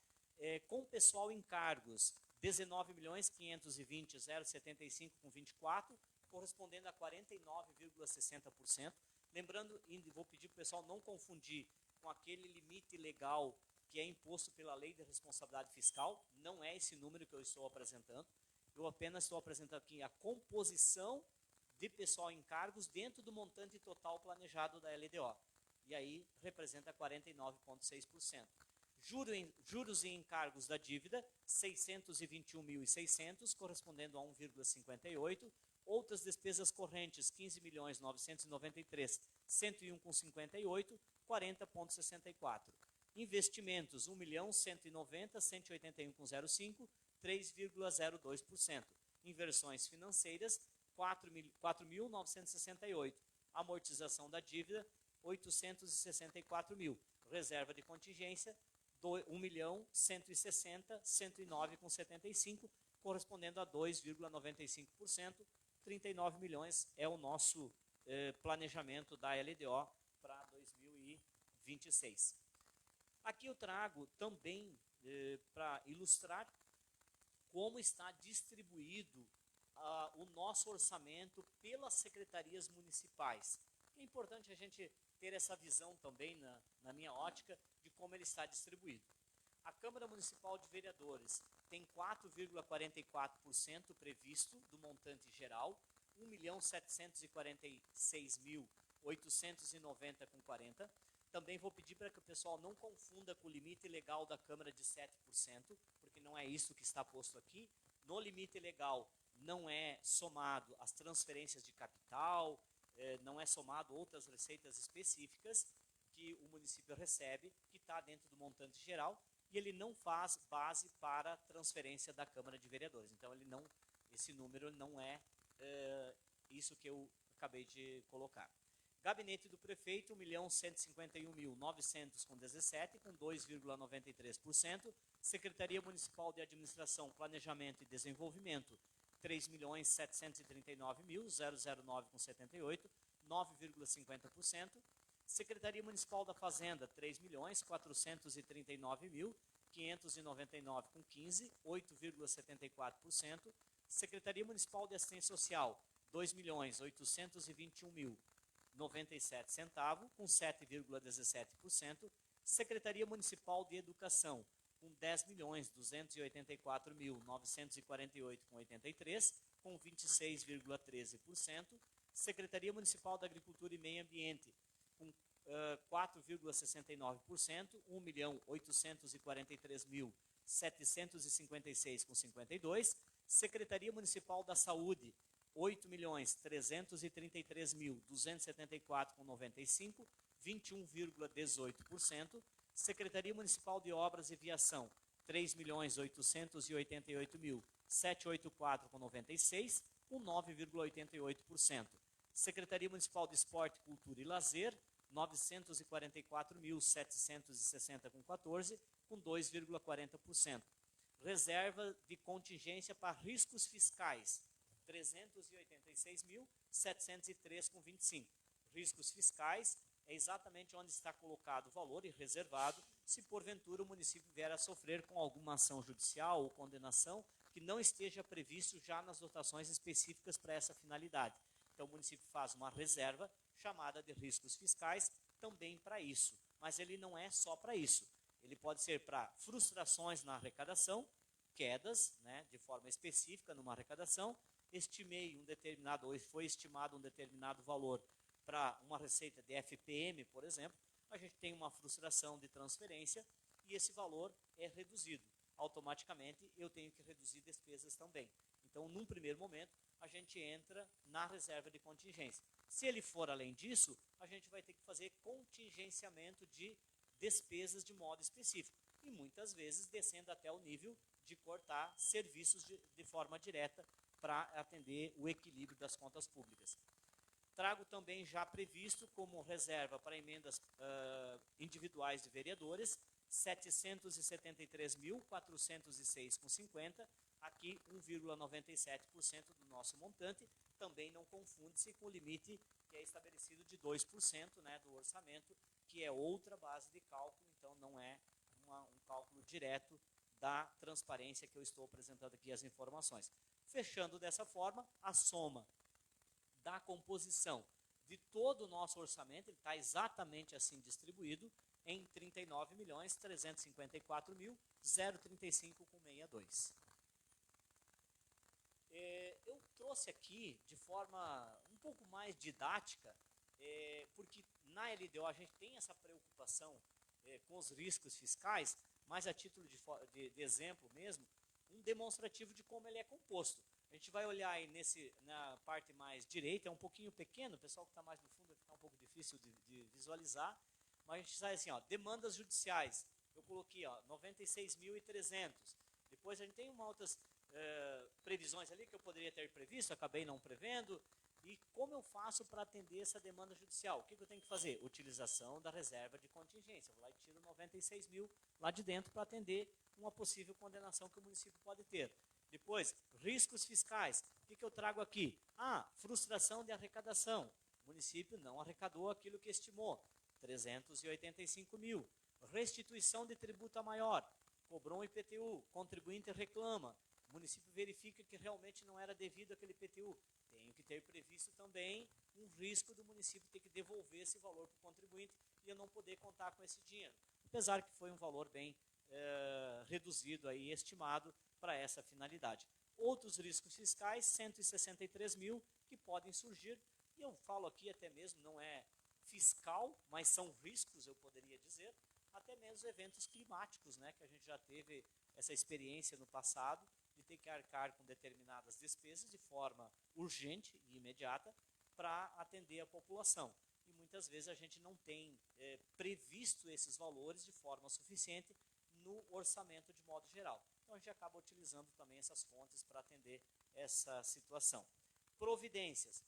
Com pessoal em cargos, 19.520.075,24, correspondendo a 49,60%. Lembrando, e vou pedir para o pessoal não confundir com aquele limite legal que é imposto pela Lei de Responsabilidade Fiscal, não é esse número que eu estou apresentando. Eu apenas estou apresentando aqui a composição de pessoal em cargos dentro do montante total planejado da LDO. E aí representa 49,6%. Juros e encargos da dívida, 621.600, correspondendo a 1,58%. Outras despesas correntes, 15.993.101,58, 40,64%. Investimentos, 1.190.181,05, 3,02%. Inversões financeiras, 4.968. Amortização da dívida, 864.000. Reserva de contingência, 1.160.109,75, correspondendo a 2,95%. 39 milhões é o nosso planejamento da LDO para 2026. Aqui eu trago também para ilustrar como está distribuído o nosso orçamento pelas secretarias municipais. É importante a gente ter essa visão também, na minha ótica, de como ele está distribuído. A Câmara Municipal de Vereadores tem 4,44% previsto do montante geral, 1.746.890,40. Também vou pedir para que o pessoal não confunda com o limite legal da Câmara de 7%, porque não é isso que está posto aqui. No limite legal não é somado as transferências de capital, não é somado outras receitas específicas que o município recebe, que está dentro do montante geral, e ele não faz base para transferência da Câmara de Vereadores. Então, esse número não é isso que eu acabei de colocar. Gabinete do Prefeito, 1.151.900,17, com 2,93%. Secretaria Municipal de Administração, Planejamento e Desenvolvimento, 3.739.009,78, 9,50%. Secretaria Municipal da Fazenda, 3.439.599,15, 8,74%. Secretaria Municipal de Assistência Social, 2.821.097, com 7,17%. Secretaria Municipal de Educação, com 10.284.948,83, com 26,13%. Secretaria Municipal da Agricultura e Meio Ambiente, com 4,69%, 1.843.000 756,52. Secretaria Municipal da Saúde, 8.333.274,95, 21,18%. Secretaria Municipal de Obras e Viação, 3.888.784,96, com 9,88%. Secretaria Municipal de Esporte, Cultura e Lazer, 944.760,14, com 2,40%. Reserva de contingência para riscos fiscais, 386.703,25. Riscos fiscais é exatamente onde está colocado o valor e reservado, se porventura o município vier a sofrer com alguma ação judicial ou condenação que não esteja previsto já nas dotações específicas para essa finalidade. Então o município faz uma reserva chamada de riscos fiscais também para isso, mas ele não é só para isso. Ele pode ser para frustrações na arrecadação, quedas, né, de forma específica numa arrecadação. Estimei um determinado, ou foi estimado um determinado valor para uma receita de FPM, por exemplo, a gente tem uma frustração de transferência e esse valor é reduzido. Automaticamente eu tenho que reduzir despesas também. Então, num primeiro momento, a gente entra na reserva de contingência. Se ele for além disso, a gente vai ter que fazer contingenciamento de despesas de modo específico. E muitas vezes descendo até o nível de cortar serviços de forma direta para atender o equilíbrio das contas públicas. Trago também já previsto como reserva para emendas individuais de vereadores, 773.406,50, aqui 1,97% do nosso montante, também não confunde-se com o limite que é estabelecido de 2%, né, do orçamento, que é outra base de cálculo, então não é um cálculo direto da transparência que eu estou apresentando aqui as informações. Fechando dessa forma, a soma da composição de todo o nosso orçamento, ele está exatamente assim distribuído, em 39.354.035,62. Eu trouxe aqui de forma um pouco mais didática, porque na LDO a gente tem essa preocupação com os riscos fiscais, mas a título de exemplo mesmo, um demonstrativo de como ele é composto. A gente vai olhar aí na parte mais direita, é um pouquinho pequeno, o pessoal que está mais no fundo vai ficar um pouco difícil de visualizar, mas a gente sai assim, ó, demandas judiciais, eu coloquei 96.300, depois a gente tem outras previsões ali que eu poderia ter previsto, acabei não prevendo, e como eu faço para atender essa demanda judicial? O que eu tenho que fazer? Utilização da reserva de contingência, eu vou lá e tiro 96 mil lá de dentro para atender uma possível condenação que o município pode ter. Depois, riscos fiscais. O que eu trago aqui? Frustração de arrecadação. O município não arrecadou aquilo que estimou. 385 mil. Restituição de tributo a maior. Cobrou um IPTU. Contribuinte reclama. O município verifica que realmente não era devido àquele IPTU. Tenho que ter previsto também um risco do município ter que devolver esse valor para o contribuinte e eu não poder contar com esse dinheiro. Apesar que foi um valor bem reduzido, aí, estimado para essa finalidade. Outros riscos fiscais, 163 mil, que podem surgir, e eu falo aqui até mesmo, não é fiscal, mas são riscos, eu poderia dizer, até mesmo eventos climáticos, né, que a gente já teve essa experiência no passado, de ter que arcar com determinadas despesas de forma urgente e imediata para atender a população. E muitas vezes a gente não tem previsto esses valores de forma suficiente no orçamento de modo geral. Então a gente acaba utilizando também essas fontes para atender essa situação. Providências.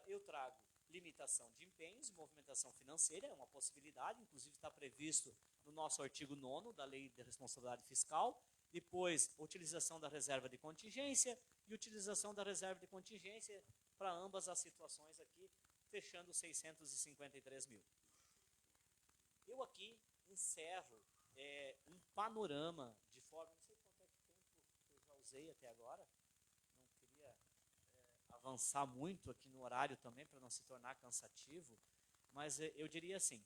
Eu trago limitação de empenhos, movimentação financeira, é uma possibilidade, inclusive está previsto no nosso artigo 9º da Lei de Responsabilidade Fiscal. Depois, utilização da reserva de contingência e utilização da reserva de contingência para ambas as situações aqui, fechando 653 mil. Eu aqui encerro um panorama de forma, não sei quanto é que tempo eu já usei até agora, não queria avançar muito aqui no horário também para não se tornar cansativo, mas eu diria assim,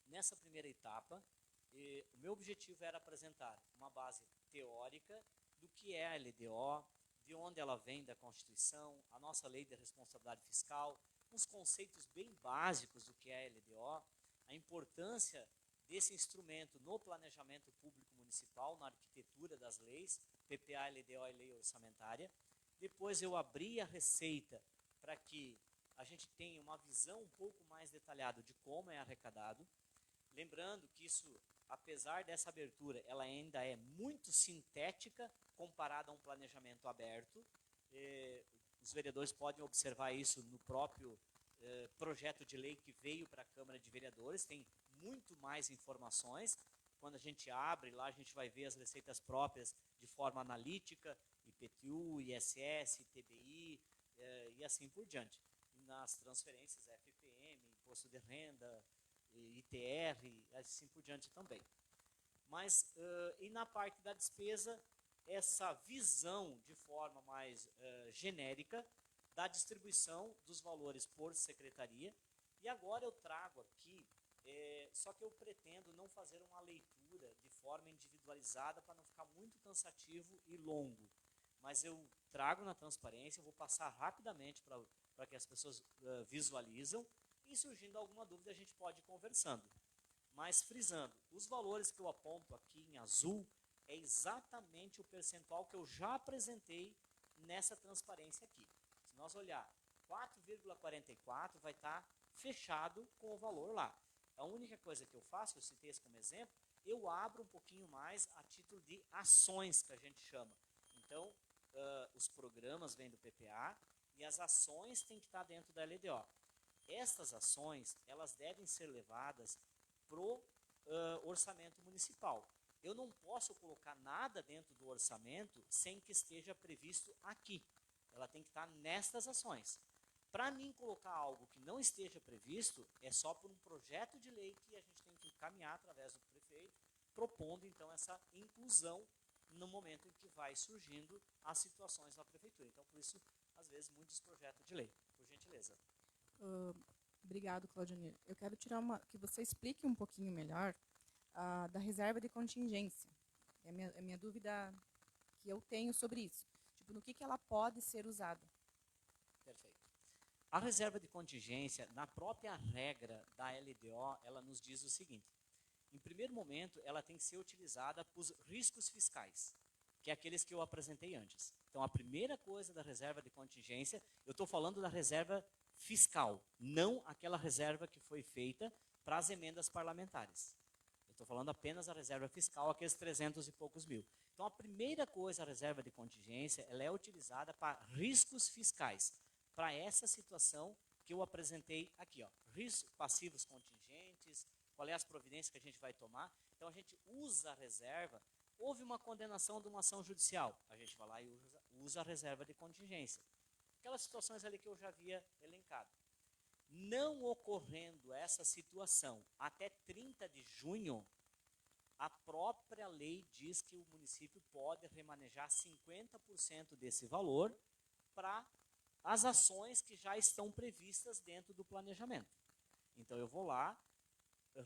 nessa primeira etapa, o meu objetivo era apresentar uma base teórica do que é a LDO, de onde ela vem da Constituição, a nossa lei de responsabilidade fiscal, uns conceitos bem básicos do que é a LDO, a importância desse instrumento no planejamento público municipal, municipal na arquitetura das leis, PPA, LDO e lei orçamentária. Depois eu abri a receita para que a gente tenha uma visão um pouco mais detalhada de como é arrecadado. Lembrando que isso, apesar dessa abertura, ela ainda é muito sintética comparada a um planejamento aberto. Os vereadores podem observar isso no próprio projeto de lei que veio para a Câmara de Vereadores, tem muito mais informações. Quando a gente abre lá, a gente vai ver as receitas próprias de forma analítica, IPTU, ISS, TBI e assim por diante. E nas transferências, FPM, Imposto de Renda, ITR, e assim por diante também. Mas, e na parte da despesa, essa visão de forma mais genérica da distribuição dos valores por secretaria. E agora eu trago aqui, só que eu pretendo não fazer uma leitura de forma individualizada para não ficar muito cansativo e longo. Mas eu trago na transparência, eu vou passar rapidamente para que as pessoas visualizam, e surgindo alguma dúvida a gente pode ir conversando. Mas frisando, os valores que eu aponto aqui em azul é exatamente o percentual que eu já apresentei nessa transparência aqui. Se nós olhar 4,44 vai estar fechado com o valor lá. A única coisa que eu faço, eu citei esse como exemplo, eu abro um pouquinho mais a título de ações, que a gente chama. Então, os programas vêm do PPA e as ações têm que estar dentro da LDO. Estas ações, elas devem ser levadas para o orçamento municipal. Eu não posso colocar nada dentro do orçamento sem que esteja previsto aqui. Ela tem que estar nestas ações. Para mim colocar algo que não esteja previsto, é só por um projeto de lei que a gente tem que caminhar através do prefeito, propondo então essa inclusão no momento em que vai surgindo as situações na prefeitura. Então, por isso, às vezes, muitos projetos de lei. Por gentileza. Obrigado, Claudionir. Eu quero que você explique um pouquinho melhor da reserva de contingência. É a minha dúvida que eu tenho sobre isso. Tipo, no que ela pode ser usada? Perfeito. A reserva de contingência, na própria regra da LDO, ela nos diz o seguinte. Em primeiro momento, ela tem que ser utilizada para os riscos fiscais, que é aqueles que eu apresentei antes. Então, a primeira coisa da reserva de contingência, eu estou falando da reserva fiscal, não aquela reserva que foi feita para as emendas parlamentares. Eu estou falando apenas da reserva fiscal, aqueles 300 e poucos mil. Então, a primeira coisa, a reserva de contingência, ela é utilizada para riscos fiscais, para essa situação que eu apresentei aqui, ó, riscos passivos contingentes, qual é as providências que a gente vai tomar. Então, a gente usa a reserva. Houve uma condenação de uma ação judicial, a gente vai lá e usa a reserva de contingência. Aquelas situações ali que eu já havia elencado. Não ocorrendo essa situação até 30 de junho, a própria lei diz que o município pode remanejar 50% desse valor para as ações que já estão previstas dentro do planejamento. Então, eu vou lá,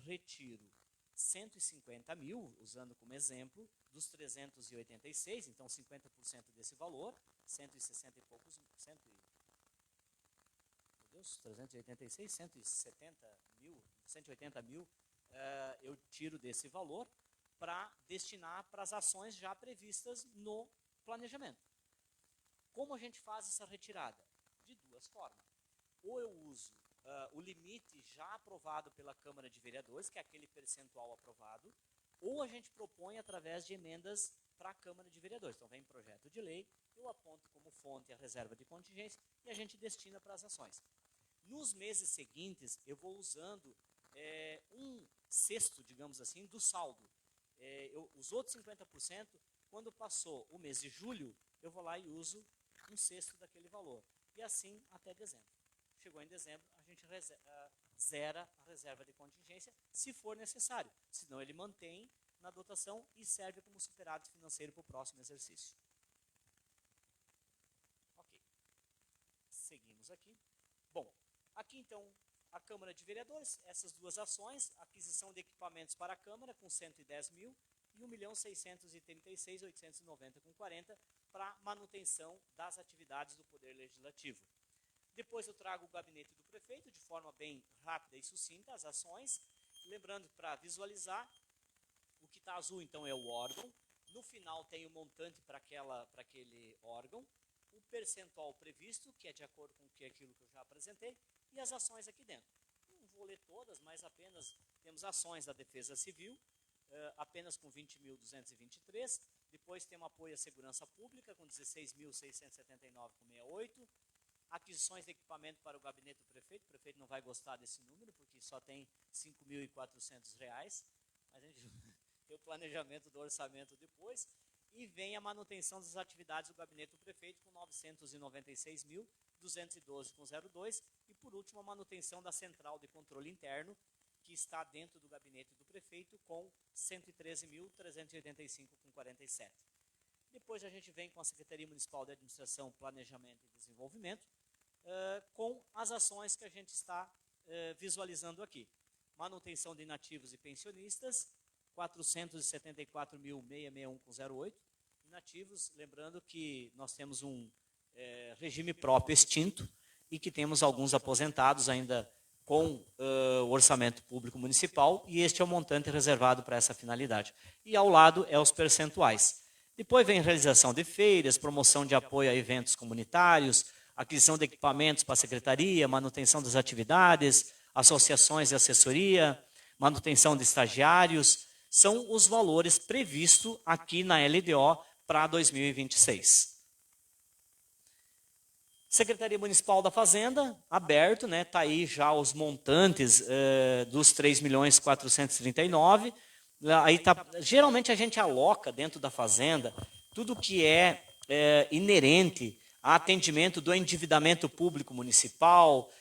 retiro 150 mil, usando como exemplo, dos 386, então 50% desse valor, 160 e poucos, 386, 170 mil, 180 mil, eu tiro desse valor para destinar para as ações já previstas no planejamento. Como a gente faz essa retirada? De duas formas. Ou eu uso o limite já aprovado pela Câmara de Vereadores, que é aquele percentual aprovado, ou a gente propõe através de emendas para a Câmara de Vereadores. Então, vem projeto de lei, eu aponto como fonte a reserva de contingência e a gente destina para as ações. Nos meses seguintes, eu vou usando um sexto, digamos assim, do saldo. Os outros 50%, quando passou o mês de julho, eu vou lá e uso um sexto daquele valor. E assim até dezembro. Chegou em dezembro, a gente zera a reserva de contingência, se for necessário. Senão ele mantém na dotação e serve como superávit financeiro para o próximo exercício. Ok. Seguimos aqui. Bom, aqui então a Câmara de Vereadores, essas duas ações, aquisição de equipamentos para a Câmara com 110 mil e 1.636.890 com 40 para manutenção das atividades do Poder Legislativo. Depois eu trago o gabinete do prefeito, de forma bem rápida e sucinta, as ações. Lembrando, para visualizar, o que está azul, então, é o órgão. No final tem o montante para aquele órgão, o percentual previsto, que é de acordo com aquilo que eu já apresentei, e as ações aqui dentro. Não vou ler todas, mas apenas temos ações da Defesa Civil, apenas com 20.223. Depois temos apoio à segurança pública, com 16.679,68. Aquisições de equipamento para o gabinete do prefeito. O prefeito não vai gostar desse número, porque só tem R$ 5.400. Mas a gente tem o planejamento do orçamento depois. E vem a manutenção das atividades do gabinete do prefeito, com 996.212,02. E, por último, a manutenção da central de controle interno, que está dentro do gabinete do prefeito, com 113.385,47. Depois a gente vem com a Secretaria Municipal de Administração, Planejamento e Desenvolvimento, com as ações que a gente está visualizando aqui. Manutenção de inativos e pensionistas, 474.661,08. Inativos, lembrando que nós temos um regime próprio extinto e que temos alguns aposentados ainda com o orçamento público municipal, e este é o montante reservado para essa finalidade. E ao lado é os percentuais. Depois vem realização de feiras, promoção de apoio a eventos comunitários, aquisição de equipamentos para a secretaria, manutenção das atividades, associações de assessoria, manutenção de estagiários, são os valores previstos aqui na LDO para 2026. Secretaria Municipal da Fazenda, aberto, né? Está aí já os montantes dos 3.439.000. Aí tá, geralmente a gente aloca dentro da Fazenda tudo que é inerente a atendimento do endividamento público municipal,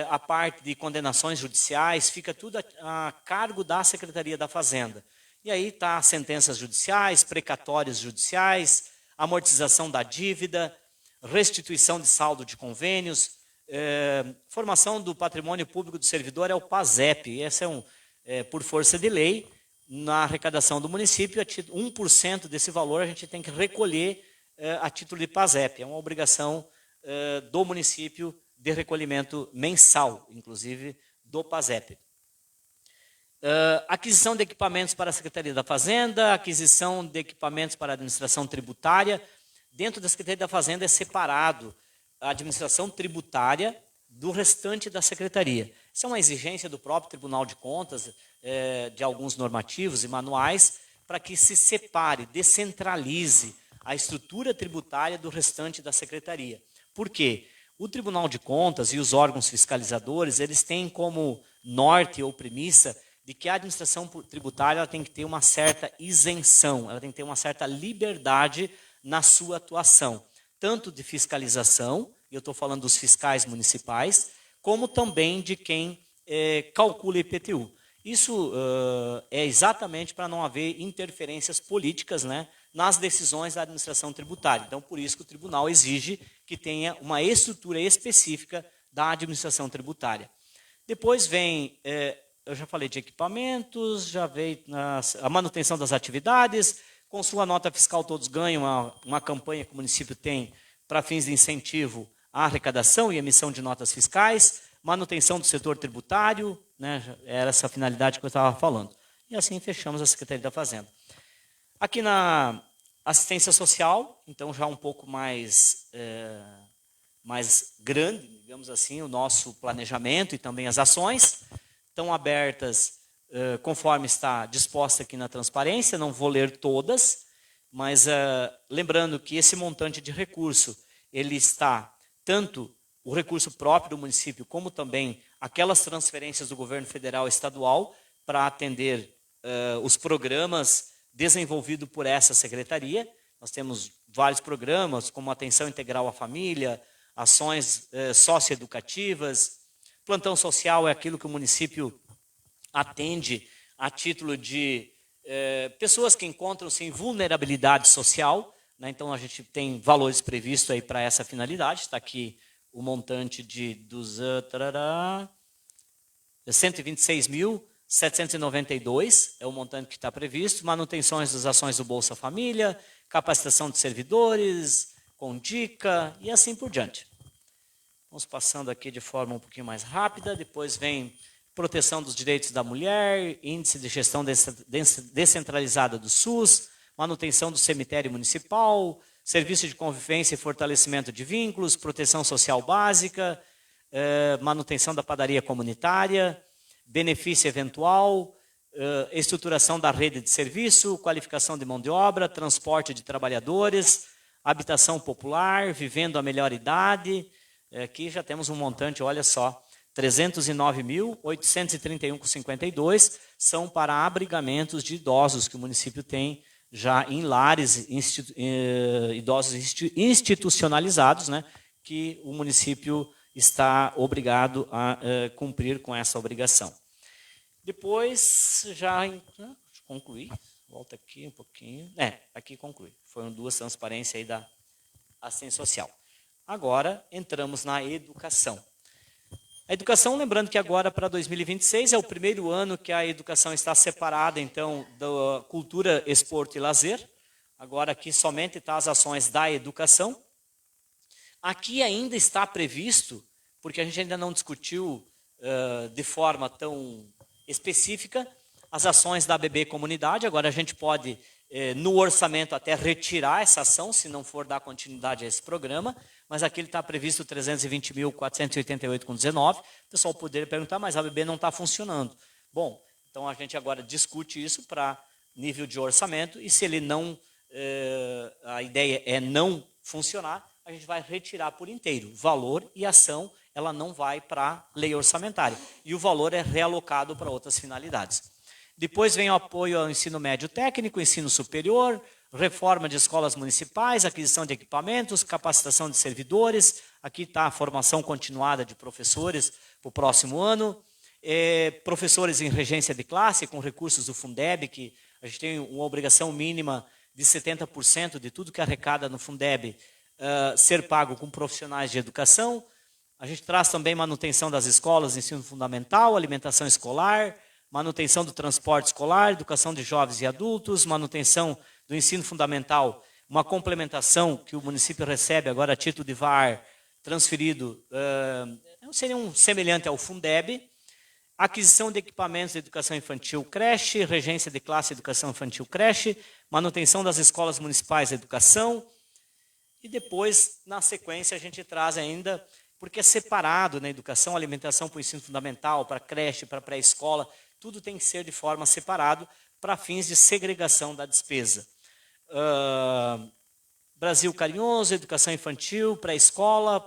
a parte de condenações judiciais, fica tudo a cargo da Secretaria da Fazenda. E aí está sentenças judiciais, precatórios judiciais, amortização da dívida, restituição de saldo de convênios, formação do patrimônio público do servidor é o PASEP. Esse é por força de lei, na arrecadação do município, 1% desse valor a gente tem que recolher a título de PASEP. É uma obrigação do município de recolhimento mensal, inclusive do PASEP. Aquisição de equipamentos para a Secretaria da Fazenda, aquisição de equipamentos para a administração tributária. Dentro da Secretaria da Fazenda é separado a administração tributária do restante da Secretaria. Isso é uma exigência do próprio Tribunal de Contas, de alguns normativos e manuais, para que se separe, descentralize a estrutura tributária do restante da Secretaria. Por quê? O Tribunal de Contas e os órgãos fiscalizadores, eles têm como norte ou premissa de que a administração tributária ela tem que ter uma certa isenção, ela tem que ter uma certa liberdade na sua atuação, tanto de fiscalização, e eu estou falando dos fiscais municipais, como também de quem calcula IPTU. Isso é exatamente para não haver interferências políticas, né, nas decisões da administração tributária. Então, por isso que o tribunal exige que tenha uma estrutura específica da administração tributária. Depois vem, eu já falei de equipamentos, já veio a manutenção das atividades. Com sua nota fiscal, todos ganham uma campanha que o município tem para fins de incentivo à arrecadação e emissão de notas fiscais, manutenção do setor tributário, né, era essa a finalidade que eu estava falando. E assim fechamos a Secretaria da Fazenda. Aqui na assistência social, então já um pouco mais grande, digamos assim, o nosso planejamento e também as ações estão abertas conforme está disposta aqui na transparência, não vou ler todas, mas lembrando que esse montante de recurso, ele está tanto o recurso próprio do município, como também aquelas transferências do governo federal e estadual para atender os programas desenvolvidos por essa secretaria. Nós temos vários programas, como atenção integral à família, ações socioeducativas, plantão social é aquilo que o município atende a título de pessoas que encontram-se em vulnerabilidade social, né? Então a gente tem valores previstos aí para essa finalidade. Está aqui o montante de 126.792, é o montante que está previsto. Manutenções das ações do Bolsa Família, capacitação de servidores, com dica e assim por diante. Vamos passando aqui de forma um pouquinho mais rápida. Depois vem proteção dos direitos da mulher, índice de gestão descentralizada do SUS, manutenção do cemitério municipal, serviço de convivência e fortalecimento de vínculos, proteção social básica, manutenção da padaria comunitária, benefício eventual, estruturação da rede de serviço, qualificação de mão de obra, transporte de trabalhadores, habitação popular, vivendo a melhor idade. Aqui já temos um montante, olha só, 309.831,52 são para abrigamentos de idosos que o município tem já em lares idosos institucionalizados, né, que o município está obrigado a cumprir com essa obrigação. Depois, concluí, volta aqui um pouquinho. Aqui conclui. Foram duas transparências aí da assistência social. Agora, entramos na educação. A educação, lembrando que agora para 2026 é o primeiro ano que a educação está separada, então, da cultura, esporte e lazer. Agora aqui somente está as ações da educação. Aqui ainda está previsto, porque a gente ainda não discutiu de forma tão específica, as ações da ABB Comunidade. Agora a gente pode, no orçamento, até retirar essa ação, se não for dar continuidade a esse programa, mas aqui ele está previsto 320.488,19. O pessoal poderia perguntar, mas a ABB não está funcionando. Bom, então a gente agora discute isso para nível de orçamento, e se ele não, a ideia é não funcionar, a gente vai retirar por inteiro. Valor e ação, ela não vai para a lei orçamentária. E o valor é realocado para outras finalidades. Depois vem o apoio ao ensino médio técnico, ensino superior, reforma de escolas municipais, aquisição de equipamentos, capacitação de servidores. Aqui está a formação continuada de professores para o próximo ano. Professores em regência de classe, com recursos do Fundeb, que a gente tem uma obrigação mínima de 70% de tudo que arrecada no Fundeb ser pago com profissionais de educação. A gente traz também manutenção das escolas de ensino fundamental, alimentação escolar, manutenção do transporte escolar, educação de jovens e adultos, manutenção do ensino fundamental, uma complementação que o município recebe agora a título de VAR transferido, seria um semelhante ao Fundeb, aquisição de equipamentos de educação infantil creche, regência de classe de educação infantil creche, manutenção das escolas municipais de educação, e depois, na sequência, a gente traz ainda, porque é separado na educação, alimentação para o ensino fundamental, para creche, para pré-escola, tudo tem que ser de forma separada para fins de segregação da despesa. Brasil Carinhoso, educação infantil, pré-escola,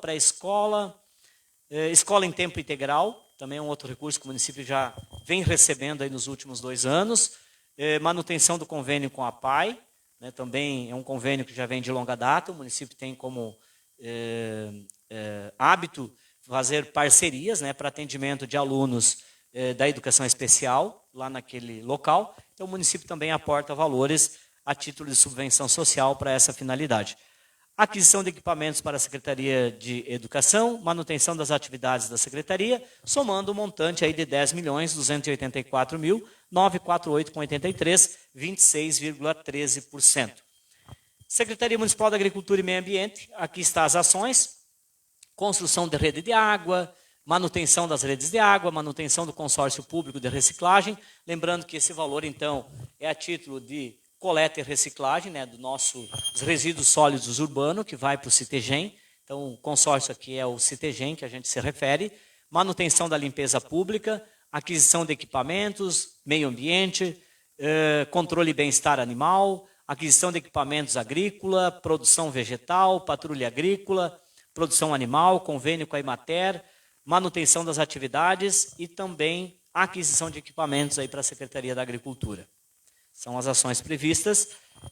escola em tempo integral, também é um outro recurso que o município já vem recebendo aí nos últimos 2 anos. Manutenção do convênio com a PAI, né, também é um convênio que já vem de longa data, o município tem como hábito fazer parcerias, né, para atendimento de alunos da educação especial, lá naquele local. Então o município também aporta valores a título de subvenção social para essa finalidade. Aquisição de equipamentos para a Secretaria de Educação, manutenção das atividades da Secretaria, somando um montante aí de 10.284.948,83, 26,13%. Secretaria Municipal da Agricultura e Meio Ambiente, aqui está as ações, construção de rede de água, manutenção das redes de água, manutenção do consórcio público de reciclagem, lembrando que esse valor, então, é a título de coleta e reciclagem, né, dos resíduos sólidos urbanos, que vai para o CITEGEM. Então, o consórcio aqui é o CITEGEM, que a gente se refere. Manutenção da limpeza pública, aquisição de equipamentos, meio ambiente, controle e bem-estar animal, aquisição de equipamentos agrícola, produção vegetal, patrulha agrícola, produção animal, convênio com a Emater, manutenção das atividades e também aquisição de equipamentos aí para a Secretaria da Agricultura. São as ações previstas.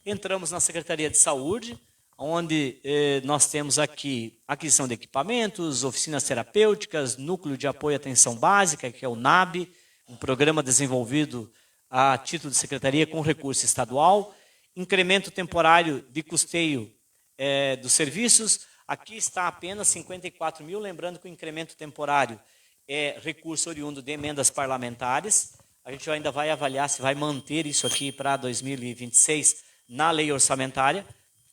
Entramos na Secretaria de Saúde, onde nós temos aqui aquisição de equipamentos, oficinas terapêuticas, núcleo de apoio à atenção básica, que é o NAB, um programa desenvolvido a título de secretaria com recurso estadual, incremento temporário de custeio dos serviços. Aqui está apenas 54 mil, lembrando que o incremento temporário é recurso oriundo de emendas parlamentares. A gente ainda vai avaliar se vai manter isso aqui para 2026 na lei orçamentária.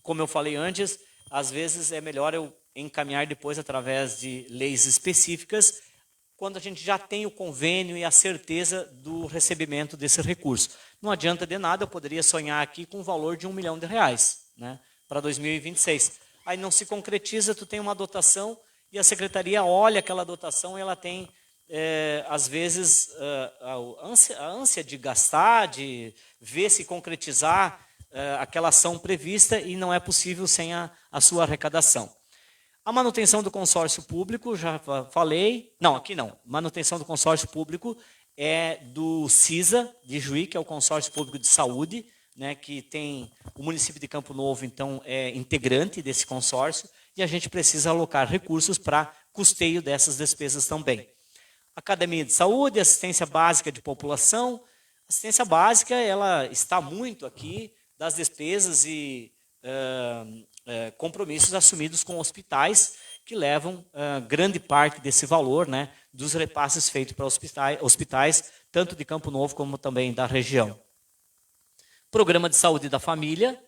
Como eu falei antes, às vezes é melhor eu encaminhar depois através de leis específicas quando a gente já tem o convênio e a certeza do recebimento desse recurso. Não adianta de nada, eu poderia sonhar aqui com o valor de R$1 milhão, né, para 2026. Aí não se concretiza, tu tem uma dotação e a secretaria olha aquela dotação e ela tem, às vezes, a ânsia de gastar, de ver se concretizar aquela ação prevista e não é possível sem a sua arrecadação. A manutenção do consórcio público, já falei. Não, aqui não. Manutenção do consórcio público é do CISA, de Juí, que é o Consórcio Público de Saúde, né, que tem o município de Campo Novo, então, é integrante desse consórcio, e a gente precisa alocar recursos para custeio dessas despesas também. Academia de Saúde, assistência básica de população. Assistência básica, ela está muito aqui das despesas e compromissos assumidos com hospitais, que levam grande parte desse valor, né, dos repasses feitos para hospitais, tanto de Campo Novo como também da região. Programa de Saúde da Família,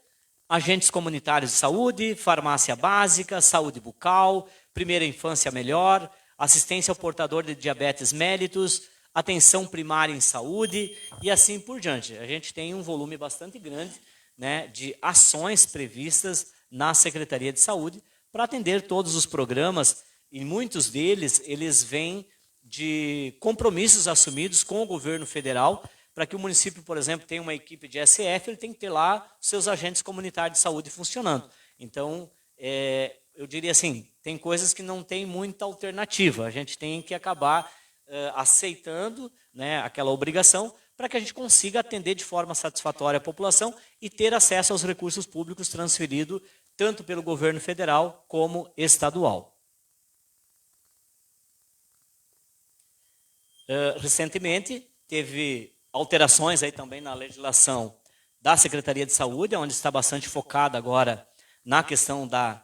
agentes comunitários de saúde, farmácia básica, saúde bucal, primeira infância melhor, assistência ao portador de diabetes mellitus, atenção primária em saúde e assim por diante. A gente tem um volume bastante grande, né, de ações previstas na Secretaria de Saúde para atender todos os programas, e muitos deles, eles vêm de compromissos assumidos com o governo federal. Para que o município, por exemplo, tenha uma equipe de SF, ele tem que ter lá seus agentes comunitários de saúde funcionando. Então, eu diria assim, tem coisas que não tem muita alternativa. A gente tem que acabar aceitando, né, aquela obrigação para que a gente consiga atender de forma satisfatória a população e ter acesso aos recursos públicos transferidos tanto pelo governo federal como estadual. Recentemente, teve alterações aí também na legislação da Secretaria de Saúde, onde está bastante focada agora na questão da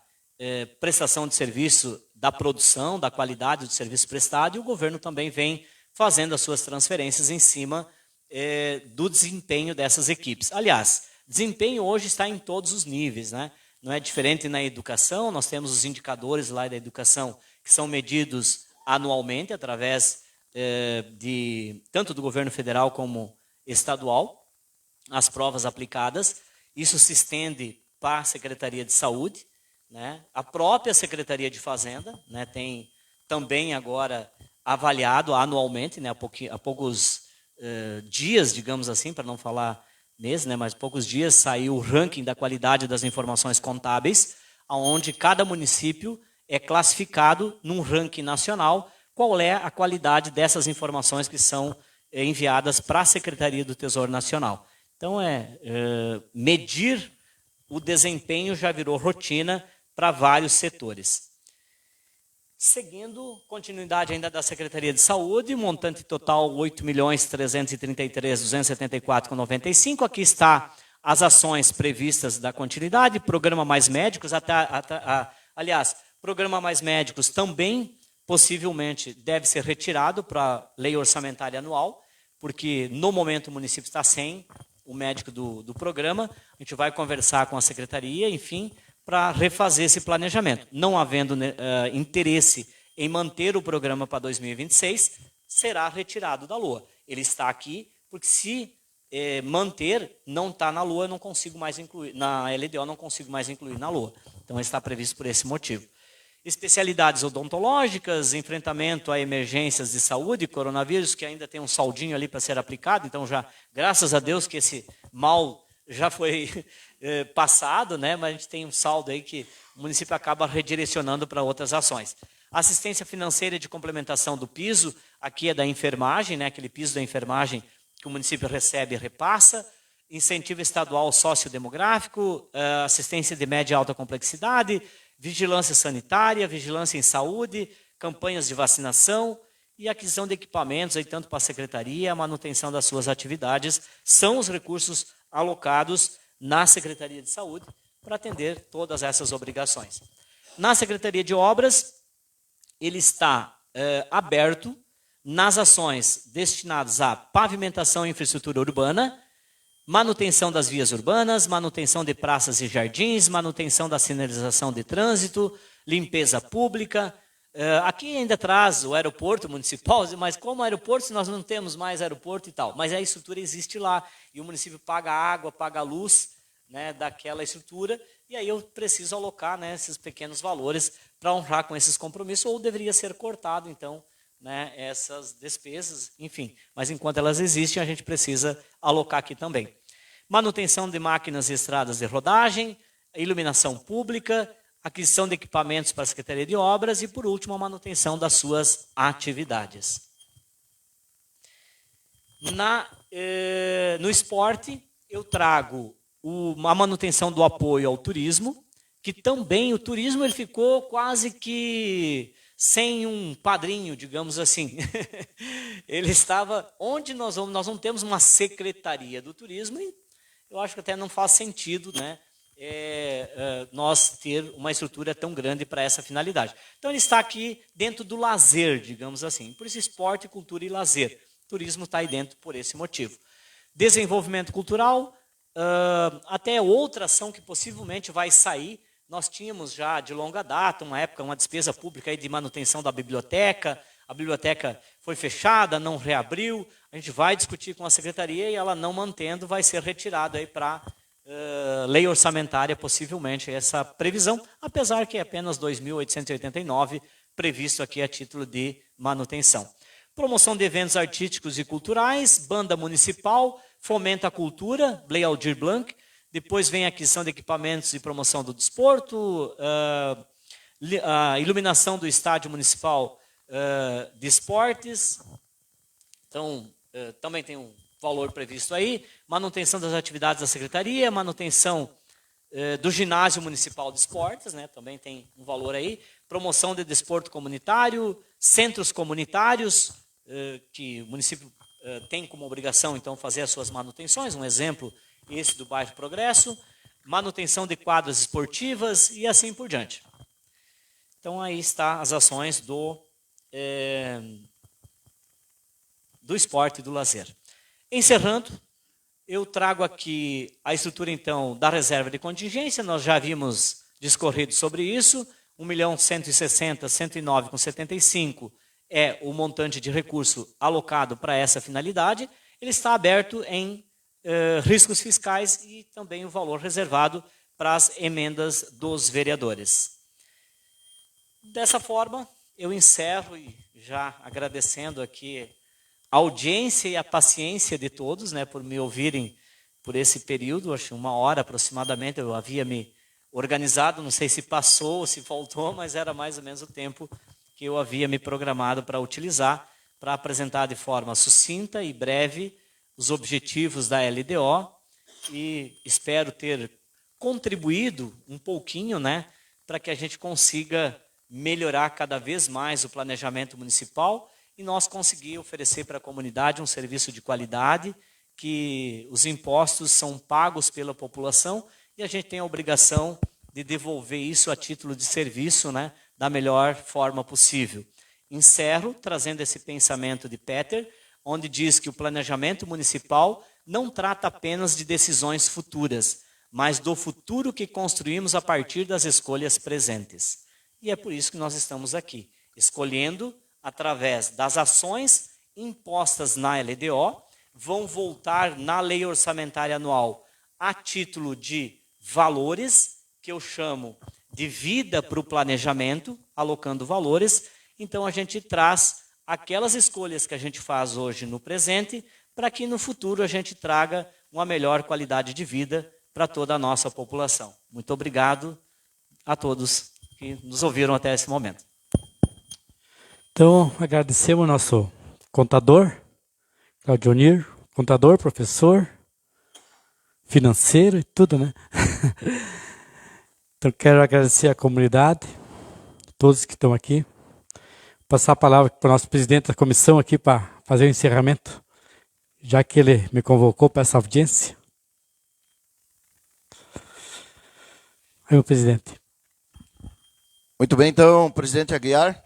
prestação de serviço, da produção, da qualidade do serviço prestado, e o governo também vem fazendo as suas transferências em cima do desempenho dessas equipes. Aliás, desempenho hoje está em todos os níveis, né? Não é diferente na educação, nós temos os indicadores lá da educação que são medidos anualmente através tanto do governo federal como estadual, as provas aplicadas. Isso se estende para a Secretaria de Saúde, né? A própria Secretaria de Fazenda, né, tem também agora avaliado anualmente, né, há poucos dias, digamos assim, para não falar meses, né, mas poucos dias saiu o ranking da qualidade das informações contábeis, onde cada município é classificado num ranking nacional qual é a qualidade dessas informações que são enviadas para a Secretaria do Tesouro Nacional. Então, medir o desempenho já virou rotina para vários setores. Seguindo, continuidade ainda da Secretaria de Saúde, montante total R$ 8.333.274,95. Aqui está as ações previstas da continuidade, Programa Mais Médicos, aliás, Programa Mais Médicos também possivelmente deve ser retirado para a lei orçamentária anual, porque no momento o município está sem o médico do programa. A gente vai conversar com a secretaria, enfim, para refazer esse planejamento. Não havendo interesse em manter o programa para 2026, será retirado da LOA. Ele está aqui porque se manter, não está na LOA, eu não consigo mais incluir, na LDO não consigo mais incluir na LOA. Então está previsto por esse motivo. Especialidades odontológicas, enfrentamento a emergências de saúde, coronavírus, que ainda tem um saldinho ali para ser aplicado, então já, graças a Deus que esse mal já foi passado, né? Mas a gente tem um saldo aí que o município acaba redirecionando para outras ações. Assistência financeira de complementação do piso, aqui é da enfermagem, né? Aquele piso da enfermagem que o município recebe e repassa. Incentivo estadual sociodemográfico, assistência de média e alta complexidade, vigilância sanitária, vigilância em saúde, campanhas de vacinação e aquisição de equipamentos, aí, tanto para a secretaria, a manutenção das suas atividades, são os recursos alocados na Secretaria de Saúde para atender todas essas obrigações. Na Secretaria de Obras, ele está aberto nas ações destinadas à pavimentação e infraestrutura urbana, manutenção das vias urbanas, manutenção de praças e jardins, manutenção da sinalização de trânsito, limpeza pública, Aqui ainda traz o aeroporto municipal, mas como aeroporto, se nós não temos mais aeroporto e tal. Mas a estrutura existe lá, e o município paga a água, paga a luz, né, daquela estrutura, e aí eu preciso alocar, né, esses pequenos valores para honrar com esses compromissos, ou deveria ser cortado, então, né, essas despesas, enfim. Mas enquanto elas existem, a gente precisa alocar aqui também. Manutenção de máquinas e estradas de rodagem, iluminação pública, aquisição de equipamentos para a Secretaria de Obras e, por último, a manutenção das suas atividades. No esporte, eu trago a manutenção do apoio ao turismo, que também o turismo ele ficou quase que sem um padrinho, digamos assim. Ele estava onde nós não temos uma secretaria do turismo, e eu acho que até não faz sentido, né, nós ter uma estrutura tão grande para essa finalidade. Então ele está aqui dentro do lazer, digamos assim. Por isso esporte, cultura e lazer. O turismo está aí dentro por esse motivo. Desenvolvimento cultural, até outra ação que possivelmente vai sair. Nós tínhamos já de longa data, uma época, uma despesa pública aí de manutenção da biblioteca. A biblioteca foi fechada, não reabriu. A gente vai discutir com a secretaria e ela não mantendo vai ser retirada aí para lei orçamentária, possivelmente, essa previsão, apesar que é apenas 2.889 previsto aqui a título de manutenção. Promoção de eventos artísticos e culturais, banda municipal, fomenta a cultura, Lei Aldir Blanc, depois vem a aquisição de equipamentos e promoção do desporto, a iluminação do estádio municipal de esportes, então também tem um valor previsto aí, manutenção das atividades da secretaria, manutenção do ginásio municipal de esportes, né, também tem um valor aí, promoção de desporto comunitário, centros comunitários, que o município tem como obrigação, então, fazer as suas manutenções, um exemplo, esse do bairro Progresso, manutenção de quadras esportivas e assim por diante. Então, aí está as ações do esporte e do lazer. Encerrando, eu trago aqui a estrutura, então, da reserva de contingência. Nós já havíamos discorrido sobre isso. 1.160.109,75 é o montante de recurso alocado para essa finalidade. Ele está aberto em riscos fiscais e também o valor reservado para as emendas dos vereadores. Dessa forma, eu encerro, e já agradecendo aqui a audiência e a paciência de todos, né, por me ouvirem por esse período, acho 1 hora aproximadamente, eu havia me organizado, não sei se passou ou se faltou, mas era mais ou menos o tempo que eu havia me programado para utilizar, para apresentar de forma sucinta e breve os objetivos da LDO, e espero ter contribuído um pouquinho, né, para que a gente consiga melhorar cada vez mais o planejamento municipal e nós conseguir oferecer para a comunidade um serviço de qualidade, que os impostos são pagos pela população e a gente tem a obrigação de devolver isso a título de serviço, né, da melhor forma possível. Encerro trazendo esse pensamento de Peter, onde diz que o planejamento municipal não trata apenas de decisões futuras, mas do futuro que construímos a partir das escolhas presentes. E é por isso que nós estamos aqui, escolhendo através das ações impostas na LDO, vão voltar na lei orçamentária anual a título de valores, que eu chamo de vida para o planejamento, alocando valores. Então a gente traz aquelas escolhas que a gente faz hoje no presente, para que no futuro a gente traga uma melhor qualidade de vida para toda a nossa população. Muito obrigado a todos que nos ouviram até esse momento. Então, agradecemos ao nosso contador, Claudionir, contador, professor, financeiro e tudo, né? Então, quero agradecer à comunidade, todos que estão aqui. Passar a palavra para o nosso presidente da comissão aqui para fazer o encerramento, já que ele me convocou para essa audiência. Aí, meu presidente. Muito bem, então, presidente Aguiar.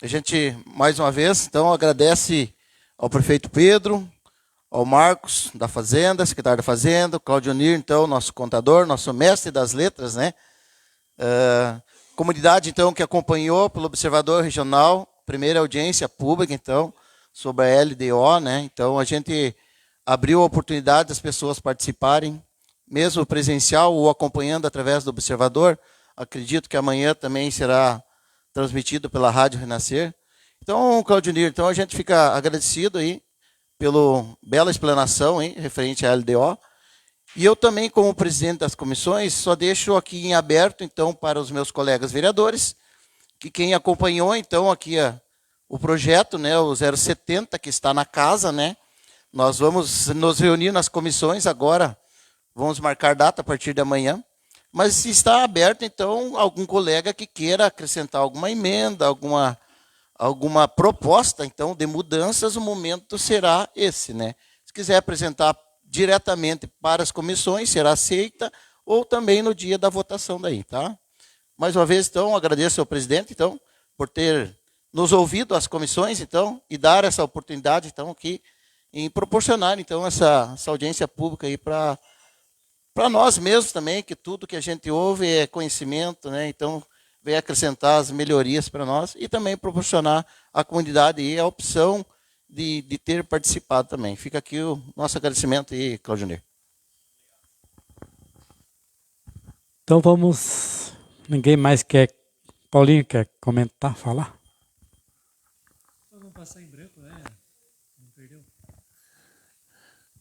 A gente, mais uma vez, então, agradece ao prefeito Pedro, ao Marcos da Fazenda, secretário da Fazenda, o Claudionir, então, nosso contador, nosso mestre das letras, né? comunidade, então, que acompanhou pelo Observador Regional, primeira audiência pública, então, sobre a LDO, né? Então, a gente abriu a oportunidade das pessoas participarem, mesmo presencial ou acompanhando através do Observador. Acredito que amanhã também será transmitido pela Rádio Renascer. Então, Claudionir, então a gente fica agradecido aí pela bela explanação aí, referente à LDO. E eu também, como presidente das comissões, só deixo aqui em aberto, então, para os meus colegas vereadores, que quem acompanhou, então, aqui o projeto, né, o 070, que está na casa, né, nós vamos nos reunir nas comissões agora, vamos marcar data a partir de amanhã, mas se está aberto, então, algum colega que queira acrescentar alguma emenda, alguma proposta, então, de mudanças, o momento será esse, né? Se quiser apresentar diretamente para as comissões, será aceita, ou também no dia da votação daí, tá? Mais uma vez, então, agradeço ao presidente, então, por ter nos ouvido as comissões, então, e dar essa oportunidade, então, aqui, em proporcionar, então, essa audiência pública aí para nós mesmos também, que tudo que a gente ouve é conhecimento, né? Então, vem acrescentar as melhorias para nós e também proporcionar à comunidade aí a opção de ter participado também. Fica aqui o nosso agradecimento aí, Claudionir. Então vamos... Ninguém mais quer... Paulinho quer comentar, falar? Vamos passar em branco, né? Não perdeu.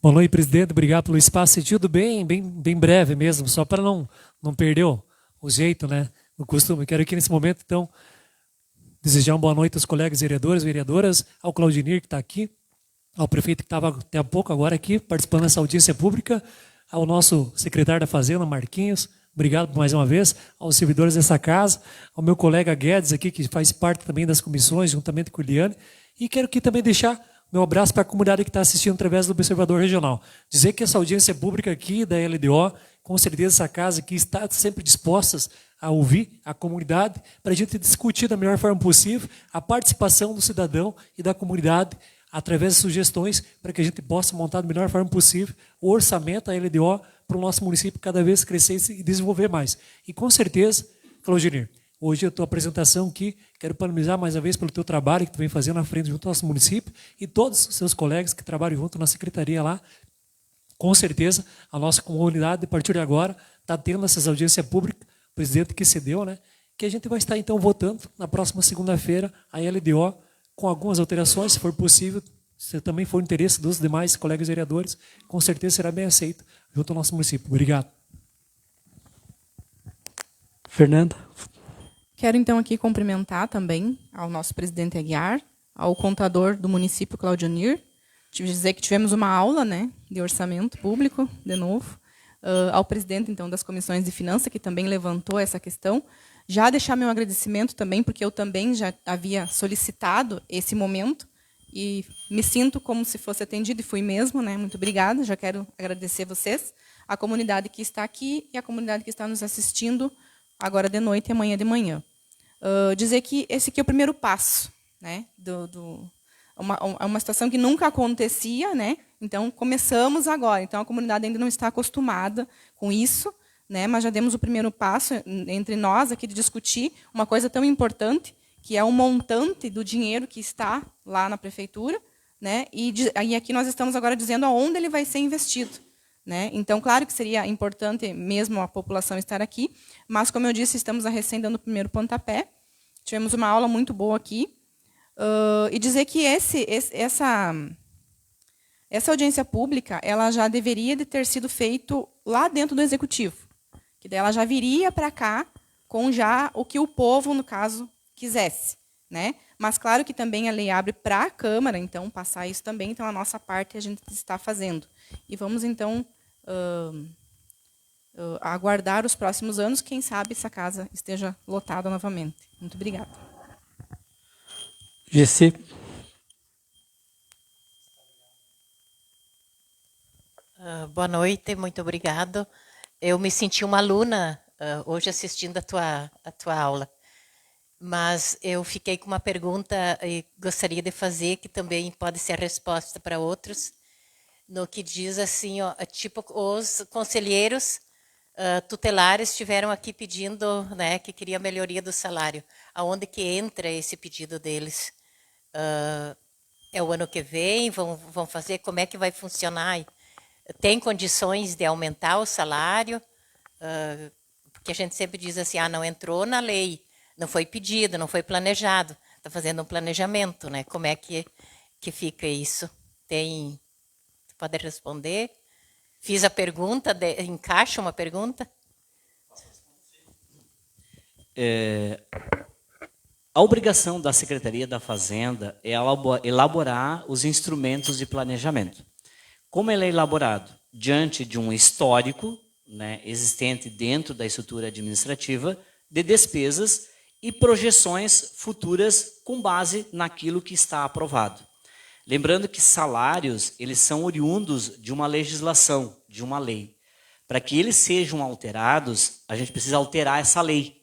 Boa noite, presidente. Obrigado pelo espaço. Tudo bem breve mesmo, só para não perder o jeito, né? O costume. Quero aqui nesse momento, então, desejar uma boa noite aos colegas vereadores, vereadoras, ao Claudionir, que está aqui, ao prefeito que estava até há pouco agora aqui, participando dessa audiência pública, ao nosso secretário da Fazenda, Marquinhos, obrigado mais uma vez, aos servidores dessa casa, ao meu colega Guedes aqui, que faz parte também das comissões, juntamente com o Eliane, e quero aqui também deixar meu abraço para a comunidade que está assistindo através do Observador Regional. Dizer que essa audiência pública aqui da LDO, com certeza essa casa aqui está sempre disposta a ouvir a comunidade, para a gente discutir da melhor forma possível a participação do cidadão e da comunidade através de sugestões para que a gente possa montar da melhor forma possível o orçamento, a LDO, para o nosso município cada vez crescer e desenvolver mais. E com certeza, Claudionir, hoje a tua apresentação aqui, quero parabenizar mais uma vez pelo teu trabalho que tu vem fazendo na frente junto ao nosso município e todos os seus colegas que trabalham junto na secretaria lá. Com certeza, a nossa comunidade, a partir de agora, está tendo essas audiências públicas, o presidente que cedeu, né? Que a gente vai estar, então, votando na próxima segunda-feira a LDO, com algumas alterações, se for possível, se também for interesse dos demais colegas vereadores, com certeza será bem aceito junto ao nosso município. Obrigado. Fernanda. Quero, então, aqui cumprimentar também ao nosso presidente Aguiar, ao contador do município, Claudionir. Dizer que tivemos uma aula, né, de orçamento público, de novo, ao presidente, então, das comissões de finanças, que também levantou essa questão. Já deixar meu agradecimento também, porque eu também já havia solicitado esse momento e me sinto como se fosse atendido, e fui mesmo, né? Muito obrigada, já quero agradecer vocês, a comunidade que está aqui e a comunidade que está nos assistindo agora de noite e amanhã de manhã. Dizer que esse aqui é o primeiro passo, né? Uma situação que nunca acontecia, né? Então, começamos agora. Então, a comunidade ainda não está acostumada com isso, né? Mas já demos o primeiro passo entre nós aqui de discutir uma coisa tão importante, que é o montante do dinheiro que está lá na prefeitura, né? E aqui nós estamos agora dizendo aonde ele vai ser investido, né? Então, claro que seria importante mesmo a população estar aqui, mas, como eu disse, estamos recém dando o primeiro pontapé. Tivemos uma aula muito boa aqui. E dizer que essa audiência pública ela já deveria de ter sido feito lá dentro do Executivo, que daí ela já viria para cá com já o que o povo, no caso, quisesse, né? Mas claro que também a lei abre para a Câmara, então passar isso também, então a nossa parte a gente está fazendo. E vamos então aguardar os próximos anos, quem sabe essa casa esteja lotada novamente. Muito obrigada. GC. Boa noite, muito obrigado. Eu me senti uma aluna hoje assistindo a tua aula, mas eu fiquei com uma pergunta e gostaria de fazer, que também pode ser a resposta para outros, no que diz assim, ó, tipo, os conselheiros tutelares estiveram aqui pedindo, né, que queria melhoria do salário. Aonde que entra esse pedido deles? É o ano que vem? Vão fazer? Como é que vai funcionar? Tem condições de aumentar o salário? Porque a gente sempre diz assim, não entrou na lei, não foi pedido, não foi planejado. Está fazendo um planejamento, né? Como é que fica isso? Tem... Pode responder? Fiz a pergunta, encaixa uma pergunta? A obrigação da Secretaria da Fazenda é elaborar os instrumentos de planejamento. Como ele é elaborado? Diante de um histórico, né, existente dentro da estrutura administrativa, de despesas e projeções futuras com base naquilo que está aprovado. Lembrando que salários, eles são oriundos de uma legislação, de uma lei. Para que eles sejam alterados, a gente precisa alterar essa lei.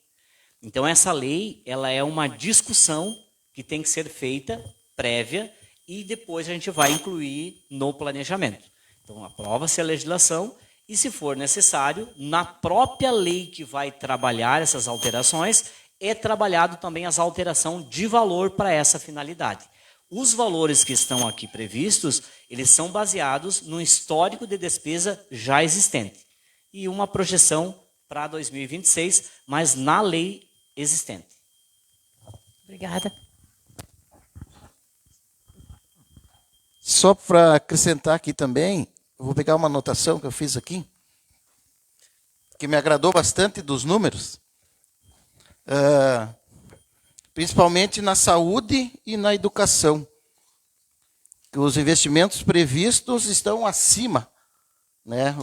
Então, essa lei, ela é uma discussão que tem que ser feita, prévia, e depois a gente vai incluir no planejamento. Então, aprova-se a legislação e, se for necessário, na própria lei que vai trabalhar essas alterações, é trabalhado também as alterações de valor para essa finalidade. Os valores que estão aqui previstos, eles são baseados no histórico de despesa já existente e uma projeção para 2026, mas na lei existente. Obrigada. Só para acrescentar aqui também, eu vou pegar uma anotação que eu fiz aqui, que me agradou bastante dos números, principalmente na saúde e na educação, que os investimentos previstos estão acima, né?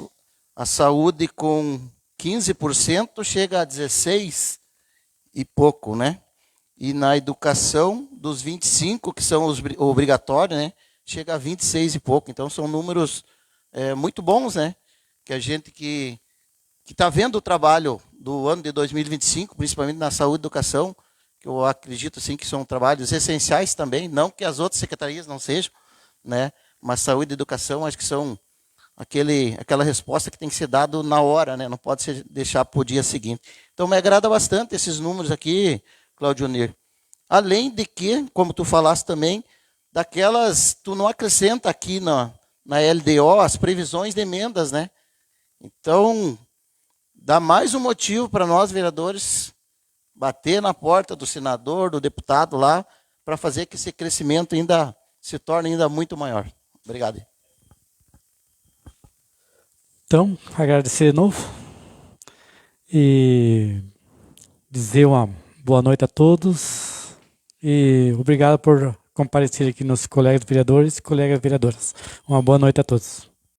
A saúde com 15% chega a 16 e pouco, né? E na educação, dos 25, que são os obrigatórios, né? Chega a 26 e pouco. Então, são números muito bons, né? Que a gente que está vendo o trabalho do ano de 2025, principalmente na saúde e educação, que eu acredito assim, que são trabalhos essenciais também, não que as outras secretarias não sejam, né? Mas saúde e educação, acho que são aquela resposta que tem que ser dada na hora, né? Não pode ser deixar para o dia seguinte. Então, me agrada bastante esses números aqui, Claudionir. Além de que, como tu falaste também, daquelas, tu não acrescenta aqui na LDO as previsões de emendas, né? Então, dá mais um motivo para nós, vereadores, bater na porta do senador, do deputado lá, para fazer que esse crescimento ainda se torne ainda muito maior. Obrigado. Então, agradecer de novo e dizer uma boa noite a todos e obrigado por comparecer aqui nos colegas vereadores e colegas vereadoras. Uma boa noite a todos.